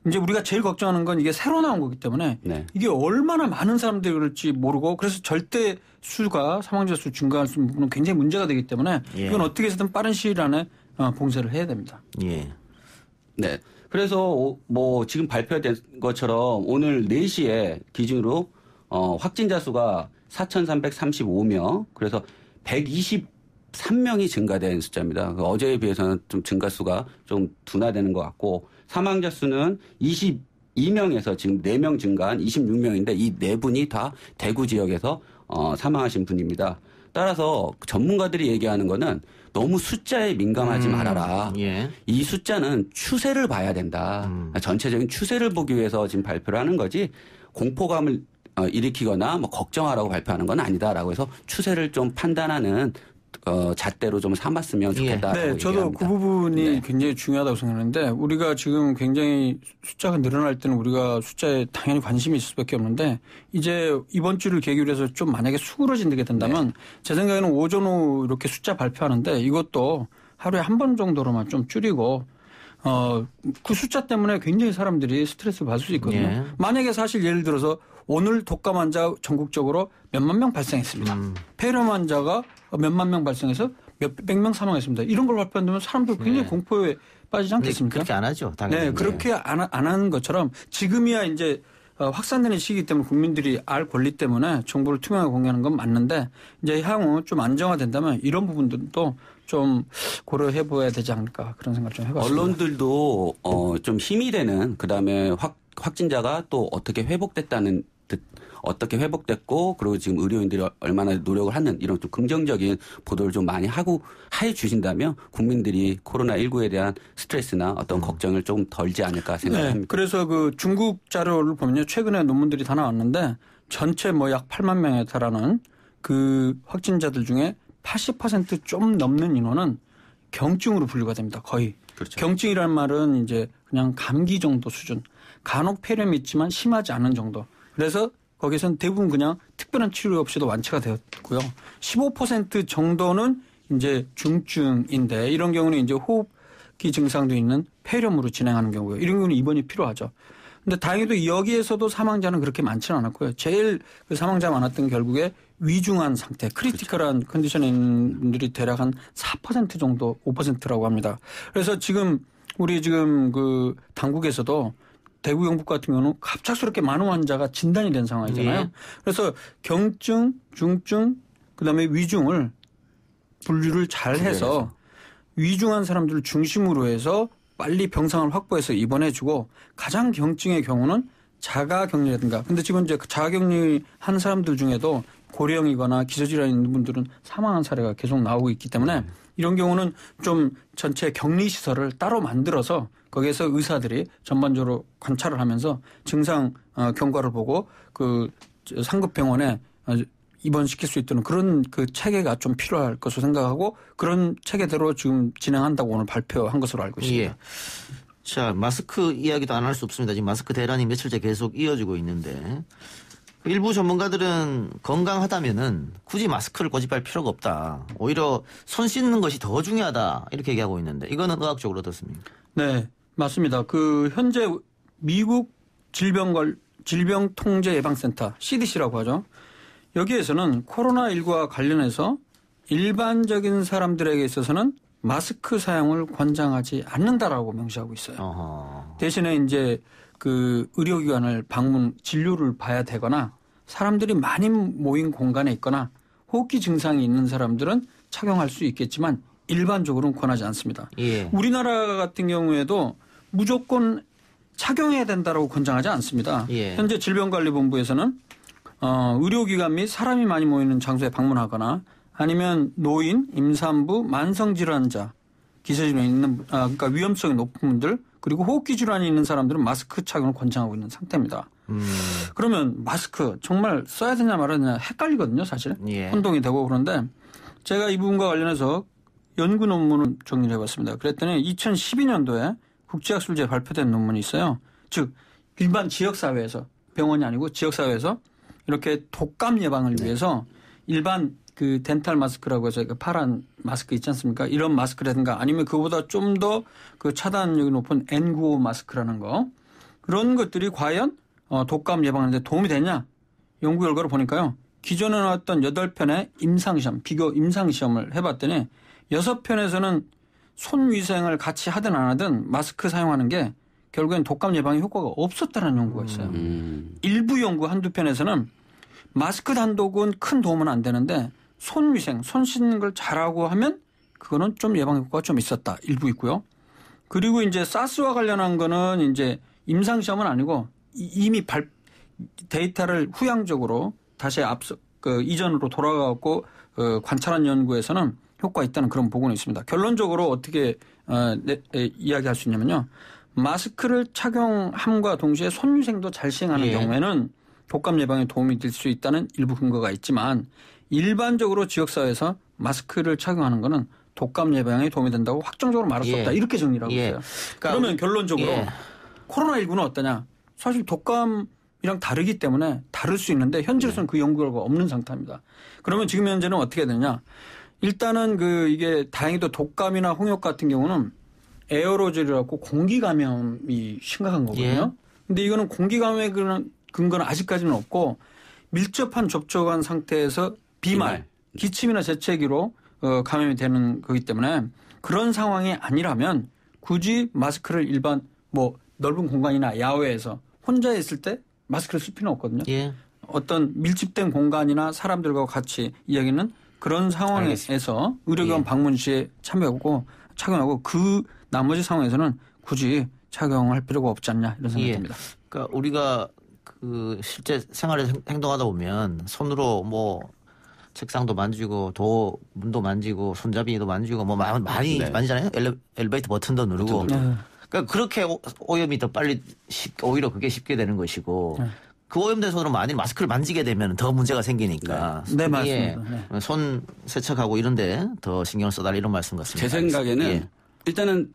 이제 우리가 제일 걱정하는 건 이게 새로 나온 거기 때문에 이게 얼마나 많은 사람들이 그럴지 모르고 그래서 절대 수가 사망자 수 증가할 수 있는 부분은 굉장히 문제가 되기 때문에 이건 어떻게 해서든 빠른 시일 안에 봉쇄를 해야 됩니다. 네. 그래서 뭐 지금 발표된 것처럼 오늘 4시에 기준으로 확진자 수가 4,335명 그래서 123명이 증가된 숫자입니다. 어제에 비해서는 좀 증가 수가 좀 둔화되는 것 같고 사망자 수는 22명에서 지금 4명 증가한 26명인데 이 4분이 다 대구 지역에서 사망하신 분입니다. 따라서 전문가들이 얘기하는 거는 너무 숫자에 민감하지 말아라. 이 숫자는 추세를 봐야 된다. 전체적인 추세를 보기 위해서 지금 발표를 하는 거지 공포감을 일으키거나 뭐 걱정하라고 발표하는 건 아니다라고 해서 추세를 좀 판단하는 잣대로 좀 삼았으면 좋겠다. 네, 저도 그 부분이 굉장히 중요하다고 생각하는데 우리가 지금 굉장히 숫자가 늘어날 때는 우리가 숫자에 당연히 관심이 있을 수밖에 없는데 이제 이번 주를 계기로 해서 좀 만약에 수그러지게 된다면 제 생각에는 오전 후 이렇게 숫자 발표하는데 이것도 하루에 한 번 정도로만 좀 줄이고 그 숫자 때문에 굉장히 사람들이 스트레스를 받을 수 있거든요. 만약에 사실 예를 들어서 오늘 독감 환자 전국적으로 몇만 명 발생했습니다. 폐렴 환자가 몇만 명 발생해서 몇백 명 사망했습니다. 이런 걸 발표한다면 사람들 굉장히 공포에 빠지지 않겠습니까? 그렇게 안 하죠. 당연히. 네, 그렇게 안 하는 것처럼 지금이야 이제 확산되는 시기이기 때문에 국민들이 알 권리 때문에 정보를 투명하게 공개하는 건 맞는데 이제 향후 좀 안정화된다면 이런 부분들도 좀 고려해 보아야 되지 않을까 그런 생각을 좀 해봤습니다. 언론들도 좀 힘이 되는 그다음에 확진자가 또 어떻게 회복됐다는 듯 어떻게 회복됐고 그리고 지금 의료인들이 얼마나 노력을 하는 이런 좀 긍정적인 보도를 좀 많이 해 주신다면 국민들이 코로나19에 대한 스트레스나 어떤 걱정을 좀 덜지 않을까 생각합니다. 네, 그래서 그 중국 자료를 보면요. 최근에 논문들이 다 나왔는데 전체 뭐 약 8만 명에 달하는 그 확진자들 중에 80% 좀 넘는 인원은 경증으로 분류가 됩니다. 거의. 그렇죠. 경증이라는 말은 이제 그냥 감기 정도 수준. 간혹 폐렴이 있지만 심하지 않은 정도. 그래서 거기서는 대부분 그냥 특별한 치료 없이도 완치가 되었고요. 15% 정도는 이제 중증인데 이런 경우는 이제 호흡기 증상도 있는 폐렴으로 진행하는 경우고요. 이런 경우는 입원이 필요하죠. 근데 다행히도 여기에서도 사망자는 그렇게 많지는 않았고요. 제일 그 사망자 많았던 결국에 위중한 상태, 크리티컬한 컨디션에 있는 분들이 대략 한 4% 정도, 5%라고 합니다. 그래서 지금 우리 지금 그 당국에서도 대구 영북 같은 경우는 갑작스럽게 많은 환자가 진단이 된 상황이잖아요. 그래서 경증, 중증, 그다음에 위중을 분류를 잘 해서 위중한 사람들을 중심으로 해서 빨리 병상을 확보해서 입원해주고 가장 경증의 경우는 자가격리라든가. 근데 지금 이제 자가격리 한 사람들 중에도 고령이거나 기저질환이 있는 분들은 사망한 사례가 계속 나오고 있기 때문에 이런 경우는 좀 전체 격리시설을 따로 만들어서 거기에서 의사들이 전반적으로 관찰을 하면서 증상 경과를 보고 그 상급병원에 입원시킬 수 있도록 그런 그 체계가 좀 필요할 것으로 생각하고 그런 체계대로 지금 진행한다고 오늘 발표한 것으로 알고 있습니다. 자, 마스크 이야기도 안 할 수 없습니다. 지금 마스크 대란이 며칠째 계속 이어지고 있는데 일부 전문가들은 건강하다면은 굳이 마스크를 고집할 필요가 없다. 오히려 손 씻는 것이 더 중요하다. 이렇게 얘기하고 있는데 이거는 의학적으로 어떻습니까? 네, 맞습니다. 그 현재 미국 질병통제예방센터 CDC라고 하죠. 여기에서는 코로나19와 관련해서 일반적인 사람들에게 있어서는 마스크 사용을 권장하지 않는다라고 명시하고 있어요. 대신에 이제 그 의료기관을 진료를 봐야 되거나 사람들이 많이 모인 공간에 있거나 호흡기 증상이 있는 사람들은 착용할 수 있겠지만 일반적으로는 권하지 않습니다. 예. 우리나라 같은 경우에도 무조건 착용해야 된다라고 권장하지 않습니다. 예. 현재 질병관리본부에서는 의료기관 및 사람이 많이 모이는 장소에 방문하거나 아니면 노인, 임산부, 만성질환자, 기저질환이 있는 그러니까 위험성이 높은 분들 그리고 호흡기 질환이 있는 사람들은 마스크 착용을 권장하고 있는 상태입니다. 그러면 마스크 정말 써야 되냐 말아야 되냐 헷갈리거든요, 사실. 예. 혼동이 되고 그런데 제가 이 부분과 관련해서 연구 논문을 정리를 해봤습니다. 그랬더니 2012년도에 국제학술지에 발표된 논문이 있어요. 즉 일반 지역사회에서 병원이 아니고 지역사회에서 이렇게 독감 예방을 위해서 일반 그 덴탈 마스크라고 해서 그 파란 마스크 있지 않습니까? 이런 마스크라든가 아니면 그보다 좀 더 그 차단력이 높은 N95 마스크라는 거 그런 것들이 과연 독감 예방하는데 도움이 되냐? 연구 결과를 보니까요. 기존에 나왔던 8편의 임상시험, 비교 임상시험을 해봤더니 6편에서는 손위생을 같이 하든 안 하든 마스크 사용하는 게 결국엔 독감 예방에 효과가 없었다는 연구가 있어요. 일부 연구 한두 편에서는 마스크 단독은 큰 도움은 안 되는데 손위생, 손 씻는 걸 잘하고 하면 그거는 좀 예방 효과가 좀 있었다. 일부 있고요. 그리고 이제 사스와 관련한 거는 이제 임상시험은 아니고 이미 데이터를 후향적으로 다시 이전으로 돌아가고 관찰한 연구에서는 효과가 있다는 그런 보고는 있습니다. 결론적으로 어떻게 이야기할 수 있냐면요. 마스크를 착용함과 동시에 손위생도 잘 시행하는 경우에는 독감 예방에 도움이 될 수 있다는 일부 근거가 있지만 일반적으로 지역사회에서 마스크를 착용하는 거는 독감 예방에 도움이 된다고 확정적으로 말할 수 없다. 이렇게 정리를 하고 있어요. 그러니까 그러면 결론적으로 코로나19는 어떠냐. 사실 독감이랑 다르기 때문에 다를 수 있는데 현재로서는 그 연구 결과가 없는 상태입니다. 그러면 지금 현재는 어떻게 되냐. 일단은 이게 다행히도 독감이나 홍역 같은 경우는 에어로졸이라고 공기 감염이 심각한 거거든요. 근데 이거는 공기 감염의 근거는 아직까지는 없고 밀접한 접촉한 상태에서 비말, 기침이나 재채기로 감염이 되는 거기 때문에 그런 상황이 아니라면 굳이 마스크를 일반 넓은 공간이나 야외에서 혼자 있을 때 마스크를 쓸 필요는 없거든요. 어떤 밀집된 공간이나 사람들과 같이 이야기는 그런 상황에서 의료기관 방문 시에 착용하고 그 나머지 상황에서는 굳이 착용할 필요가 없지 않냐 이런 생각이 듭니다. 그러니까 우리가 그 실제 생활에 행동하다 보면 손으로 책상도 만지고 문도 만지고 손잡이도 만지고 많이 만지잖아요. 엘리베이터 버튼도 누르고. 그러니까 그렇게 오염이 더 빨리 오히려 그게 쉽게 되는 것이고 그 오염된 손으로 만일 마스크를 만지게 되면 더 문제가 생기니까. 네, 맞습니다. 손 세척하고 이런데 더 신경을 써달라 이런 말씀 같습니다. 제 생각에는 일단은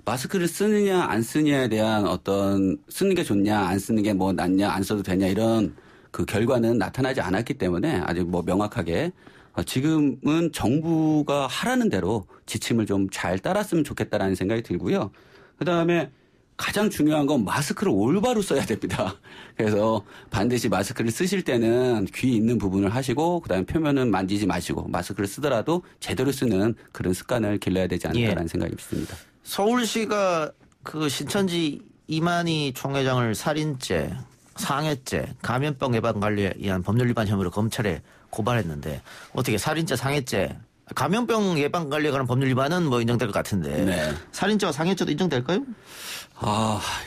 마스크를 쓰느냐 안 쓰느냐에 대한 어떤 쓰는 게 좋냐 안 쓰는 게 낫냐 안 써도 되냐 이런 그 결과는 나타나지 않았기 때문에 아직 명확하게 지금은 정부가 하라는 대로 지침을 좀 잘 따랐으면 좋겠다라는 생각이 들고요. 그다음에 가장 중요한 건 마스크를 올바로 써야 됩니다. 그래서 반드시 마스크를 쓰실 때는 귀 있는 부분을 하시고 그다음에 표면은 만지지 마시고 마스크를 쓰더라도 제대로 쓰는 그런 습관을 길러야 되지 않을까라는 생각이 듭니다. 서울시가 그 신천지 이만희 총회장을 살인죄, 상해죄, 감염병 예방 관리에 의한 법률 위반 혐의로 검찰에 고발했는데 어떻게 살인죄, 상해죄, 감염병 예방 관리에 관한 법률 위반은 인정될 것 같은데 살인죄와 상해죄도 인정될까요?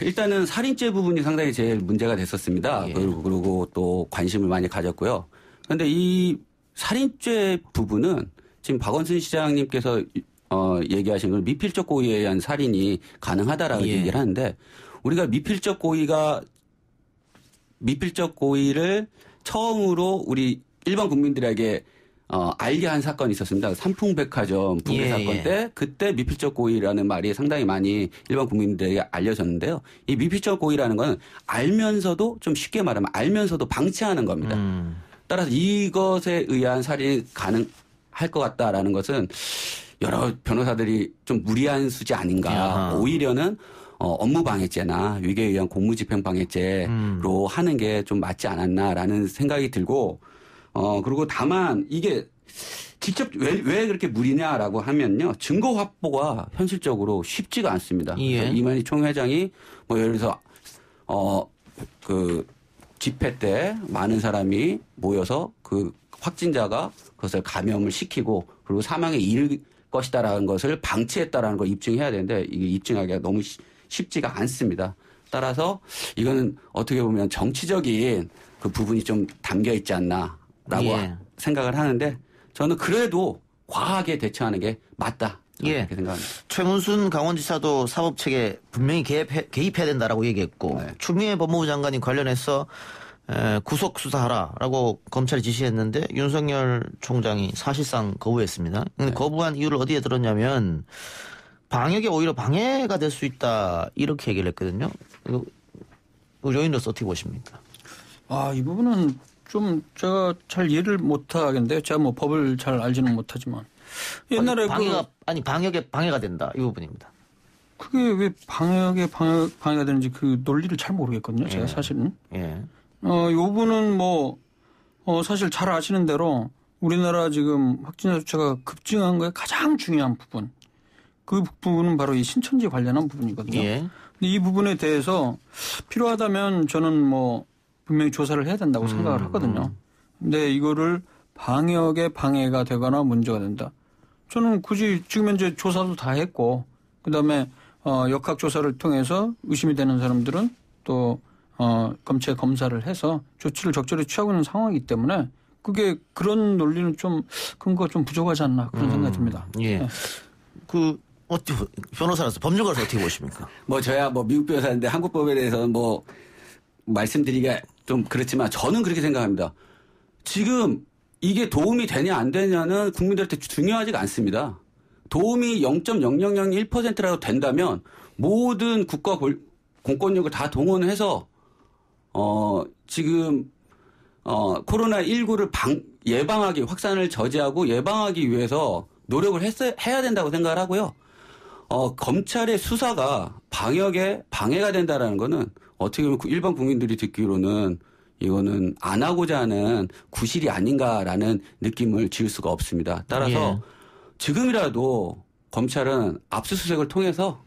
일단은 살인죄 부분이 상당히 제일 문제가 됐었습니다. 그리고 또 관심을 많이 가졌고요. 그런데 이 살인죄 부분은 지금 박원순 시장님께서 얘기하신 건 미필적 고의에 의한 살인이 가능하다라고 얘기를 하는데 우리가 미필적 고의를 처음으로 우리 일반 국민들에게 알게 한 사건이 있었습니다. 삼풍백화점 붕괴 사건 때 그때 미필적 고의라는 말이 상당히 많이 일반 국민들에게 알려졌는데요. 이 미필적 고의라는 건 알면서도 좀 쉽게 말하면 알면서도 방치하는 겁니다. 따라서 이것에 의한 살인이 가능할 것 같다라는 것은 여러 변호사들이 좀 무리한 수지 아닌가. 오히려는 업무 방해죄나 위계에 의한 공무집행 방해죄로 하는 게 좀 맞지 않았나라는 생각이 들고 그리고 다만 이게 직접 왜 그렇게 무리냐라고 하면요. 증거 확보가 현실적으로 쉽지가 않습니다. 이만희 총회장이 뭐 예를 들어서 그 집회 때 많은 사람이 모여서 그 확진자가 그것을 감염을 시키고 그리고 사망에 이를 것이다라는 것을 방치했다라는 걸 입증해야 되는데 이게 입증하기가 너무 쉽지가 않습니다. 따라서 이거는 어떻게 보면 정치적인 그 부분이 좀 담겨 있지 않나라고 생각을 하는데 저는 그래도 과하게 대처하는 게 맞다. 그렇게 생각합니다. 최문순 강원지사도 사법체계 분명히 개입해야 된다라고 얘기했고 추미애 법무부 장관이 관련해서 구속 수사하라라고 검찰이 지시했는데 윤석열 총장이 사실상 거부했습니다. 근데 거부한 이유를 어디에 들었냐면 방역에 오히려 방해가 될 수 있다 이렇게 얘기를 했거든요. 의료인으로서 어떻게 보십니까? 이 부분은 좀 제가 잘 이해를 못 하겠는데요. 제가 뭐 법을 잘 알지는 못하지만 옛날에 방역에 방해가 된다 이 부분입니다. 그게 왜 방역에 방해가 되는지 그 논리를 잘 모르겠거든요. 제가 사실은. 이 부분은 사실 잘 아시는 대로 우리나라 지금 확진자 숫자가 급증한 거에 가장 중요한 부분. 그 부분은 바로 이 신천지 관련한 부분이거든요. 근데 이 부분에 대해서 필요하다면 저는 분명히 조사를 해야 된다고 생각을 하거든요. 근데 이거를 방역에 방해가 되거나 문제가 된다. 저는 굳이 지금 현재 조사도 다 했고 그다음에 역학조사를 통해서 의심이 되는 사람들은 또 검체 검사를 해서 조치를 적절히 취하고 있는 상황이기 때문에 그게 그런 논리는 좀 근거가 좀 부족하지 않나 그런 생각이 듭니다. 변호사로서 법률가로서 어떻게 보십니까? 저야 미국 변호사인데 한국 법에 대해서는 말씀드리기가 좀 그렇지만 저는 그렇게 생각합니다. 지금 이게 도움이 되냐 안 되냐는 국민들한테 중요하지가 않습니다. 도움이 0.0001%라도 된다면 모든 국가 공권력을 다 동원해서 지금 코로나19를 예방하기 확산을 저지하고 예방하기 위해서 노력을 해야 된다고 생각을 하고요. 검찰의 수사가 방역에 방해가 된다라는 거는 어떻게 보면 일반 국민들이 듣기로는 이거는 안 하고자 하는 구실이 아닌가라는 느낌을 지을 수가 없습니다. 따라서 지금이라도 검찰은 압수수색을 통해서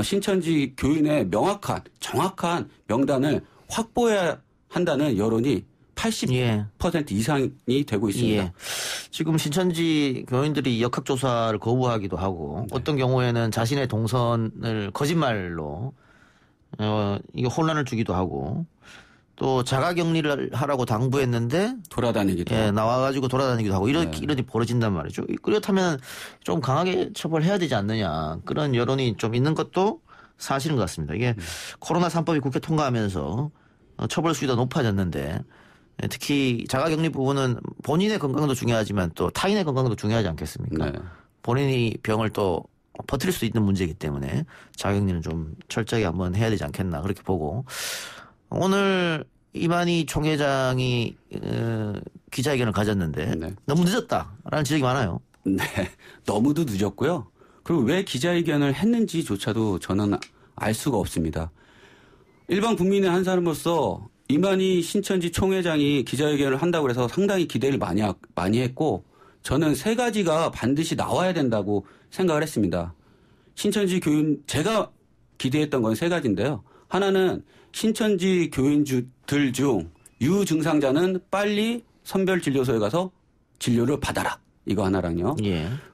신천지 교인의 명확한 정확한 명단을 확보해야 한다는 여론이 80% 이상이 되고 있습니다. 지금 신천지 교인들이 역학조사를 거부하기도 하고 어떤 경우에는 자신의 동선을 거짓말로 이게 혼란을 주기도 하고 또 자가격리를 하라고 당부했는데 돌아다니기도 나와가지고 돌아다니기도 하고 이런 일이 벌어진단 말이죠. 그렇다면 좀 강하게 처벌해야 되지 않느냐 그런 여론이 좀 있는 것도 사실인 것 같습니다. 이게 코로나 3법이 국회 통과하면서 처벌 수위가 높아졌는데 특히 자가격리 부분은 본인의 건강도 중요하지만 또 타인의 건강도 중요하지 않겠습니까? 본인이 병을 또 버틸 수 있는 문제이기 때문에 자가격리는 좀 철저하게 한번 해야 되지 않겠나 그렇게 보고 오늘 이만희 총회장이 기자회견을 가졌는데 너무 늦었다라는 지적이 많아요. 너무도 늦었고요. 그리고 왜 기자회견을 했는지조차도 저는 알 수가 없습니다. 일반 국민의 한 사람으로서 이만희 신천지 총회장이 기자회견을 한다고 해서 상당히 기대를 많이 했고 저는 세 가지가 반드시 나와야 된다고 생각을 했습니다. 신천지 교인 제가 기대했던 건 세 가지인데요. 하나는 신천지 교인들 중 유증상자는 빨리 선별진료소에 가서 진료를 받아라. 이거 하나랑요.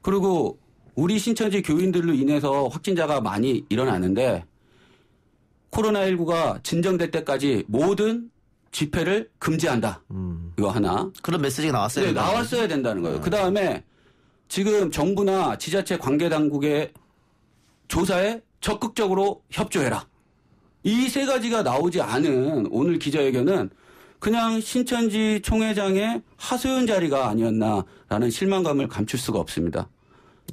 그리고 우리 신천지 교인들로 인해서 확진자가 많이 일어나는데 코로나19가 진정될 때까지 모든 집회를 금지한다. 이거 하나. 그런 메시지가 나왔어요. 나왔어야 된다는 거예요. 그다음에 지금 정부나 지자체 관계당국의 조사에 적극적으로 협조해라. 이 세 가지가 나오지 않은 오늘 기자회견은 그냥 신천지 총회장의 하소연 자리가 아니었나라는 실망감을 감출 수가 없습니다.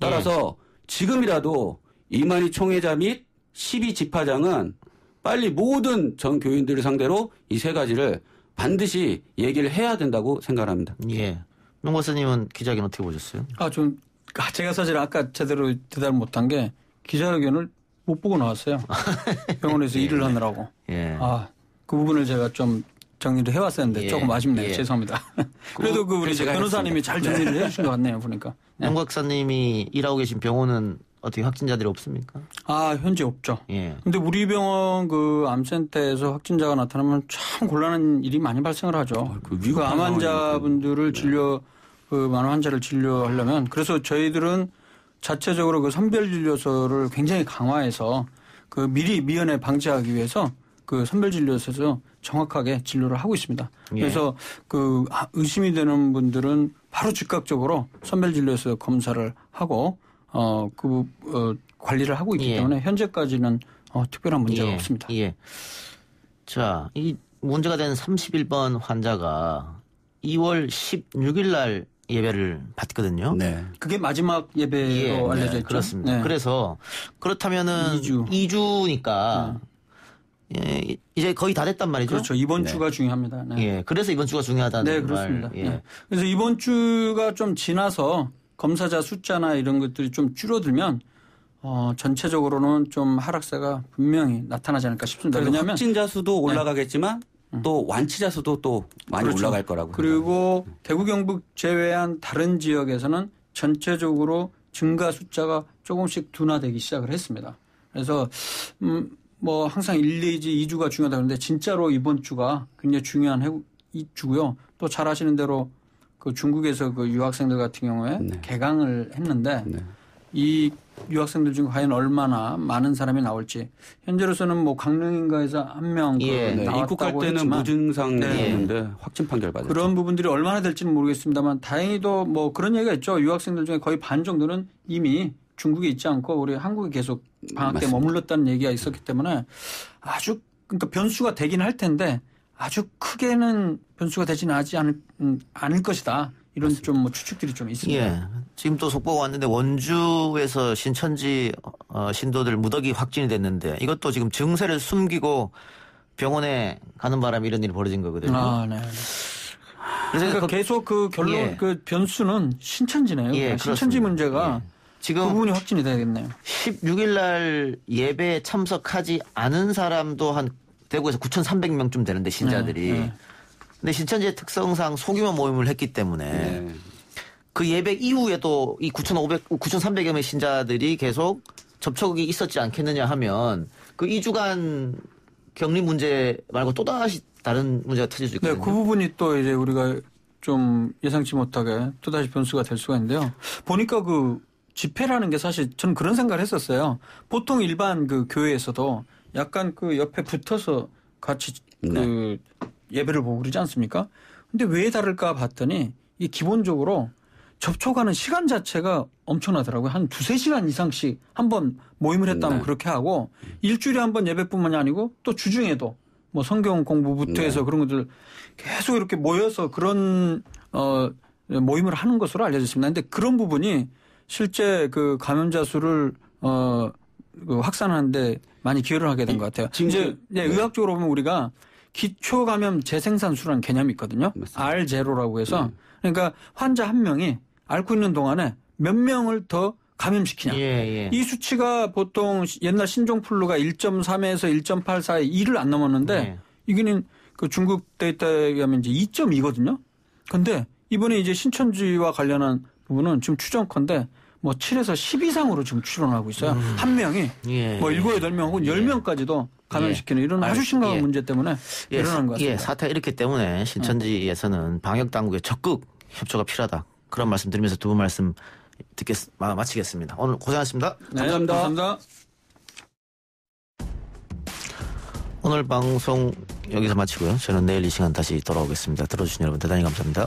따라서 지금이라도 이만희 총회자 및 12지파장은 빨리 모든 전 교인들을 상대로 이 세 가지를 반드시 얘기를 해야 된다고 생각합니다. 예. 명 박사님은 기자회견 어떻게 보셨어요? 제가 사실 아까 제대로 대답을 못한 게 기자회견을 못 보고 나왔어요. 병원에서 일을 하느라고. 예. 그 부분을 제가 좀 정리를 해왔었는데 조금 아쉽네요. 죄송합니다. 그래도 우리 변호사님이 잘 정리를 해주신 것 같네요. 보니까. 명 박사님이 일하고 계신 병원은 어떻게 확진자들이 없습니까? 현재 없죠. 근데 우리 병원 그 암센터에서 확진자가 나타나면 참 곤란한 일이 많이 발생을 하죠. 그 암 환자분들을 많은 환자를 진료하려면 그래서 저희들은 자체적으로 그 선별진료소를 굉장히 강화해서 그 미리 미연에 방지하기 위해서 그 선별진료소에서 정확하게 진료를 하고 있습니다. 그래서 그 의심이 되는 분들은 바로 즉각적으로 선별진료소에서 검사를 하고 관리를 하고 있기 때문에 현재까지는 특별한 문제가 없습니다. 자, 이 문제가 된 31번 환자가 2월 16일 날 예배를 받거든요. 네. 그게 마지막 예배로 알려져 있죠. 그렇습니다. 그래서 그렇다면은 2주니까 이제 거의 다 됐단 말이죠. 그렇죠. 이번 주가 중요합니다. 그래서 이번 주가 중요하다는 말. 그렇습니다. 그래서 이번 주가 좀 지나서 검사자 숫자나 이런 것들이 좀 줄어들면 전체적으로는 좀 하락세가 분명히 나타나지 않을까 싶습니다. 왜냐하면 확진자 수도 올라가겠지만 또 완치자 수도 또 많이 올라갈 거라고. 그리고 대구 경북 제외한 다른 지역에서는 전체적으로 증가 숫자가 조금씩 둔화되기 시작을 했습니다. 그래서 뭐 항상 1, 2주가 중요하다 그러는데 진짜로 이번 주가 굉장히 중요한 주고요. 또 잘 아시는 대로 그 중국에서 그 유학생들 같은 경우에 개강을 했는데 이 유학생들 중에 과연 얼마나 많은 사람이 나올지 현재로서는 뭐 강릉인가에서 한 명 입국할 때는 무증상이었는데 확진 판결 받았죠. 그런 부분들이 얼마나 될지는 모르겠습니다만 다행히도 뭐 그런 얘기가 있죠. 유학생들 중에 거의 반 정도는 이미 중국에 있지 않고 우리 한국에 계속 방학 때 머물렀다는 얘기가 있었기 때문에 그러니까 변수가 되긴 할 텐데 아주 크게는 변수가 되지는 않을 것이다. 이런 좀 뭐 추측들이 좀 있습니다. 지금 또 속보가 왔는데 원주에서 신천지 신도들 무더기 확진이 됐는데 이것도 지금 증세를 숨기고 병원에 가는 바람에 이런 일이 벌어진 거거든요. 그래서 계속 그 결론 그 변수는 신천지네요. 신천지 문제가 지금 그 부분이 확진이 되겠네요. 16일 날 예배에 참석하지 않은 사람도 한 대구에서 9,300명쯤 되는데 신자들이. 근데 신천지의 특성상 소규모 모임을 했기 때문에 그 예배 이후에도 이 9,300여 명의 신자들이 계속 접촉이 있었지 않겠느냐 하면 그 2주간 격리 문제 말고 또다시 다른 문제가 터질 수 있거든요. 그 부분이 또 이제 우리가 좀 예상치 못하게 또다시 변수가 될 수가 있는데요. 보니까 그 집회라는 게 사실 저는 그런 생각을 했었어요. 보통 일반 그 교회에서도 약간 그 옆에 붙어서 같이 그 예배를 보고 그러지 않습니까? 근데 왜 다를까 봤더니 이 기본적으로 접촉하는 시간 자체가 엄청나더라고요. 한 2-3시간 이상씩 한번 모임을 했다면 그렇게 하고 일주일에 한 번 예배뿐만이 아니고 또 주중에도 뭐 성경 공부부터 해서 그런 것들 계속 이렇게 모여서 그런 모임을 하는 것으로 알려졌습니다. 근데 그런 부분이 실제 그 감염자 수를 그 확산하는데 많이 기여를 하게 된 것 같아요. 이제 의학적으로 보면 우리가 기초 감염 재생산수라는 개념이 있거든요. R0라고 해서 그러니까 환자 한 명이 앓고 있는 동안에 몇 명을 더 감염시키냐. 이 수치가 보통 옛날 신종플루가 1.3에서 1.8 사이 2를 안 넘었는데 이거는 그 중국 데이터에 의하면 이제 2.2거든요. 근데 이번에 이제 신천지와 관련한 부분은 지금 추정컨대 뭐 7에서 10 이상으로 지금 추론하고 있어요. 한 명이 뭐 7, 8명 혹은 10명까지도 감염시키는 이런 아주 심각한 문제 때문에 일어난 것 같습니다. 사태가 이렇기 때문에 신천지에서는 방역당국의 적극 협조가 필요하다. 그런 말씀 드리면서 두 분 말씀 마치겠습니다. 오늘 고생하셨습니다. 감사합니다. 오늘 방송 여기서 마치고요. 저는 내일 이 시간 다시 돌아오겠습니다. 들어주신 여러분 대단히 감사합니다.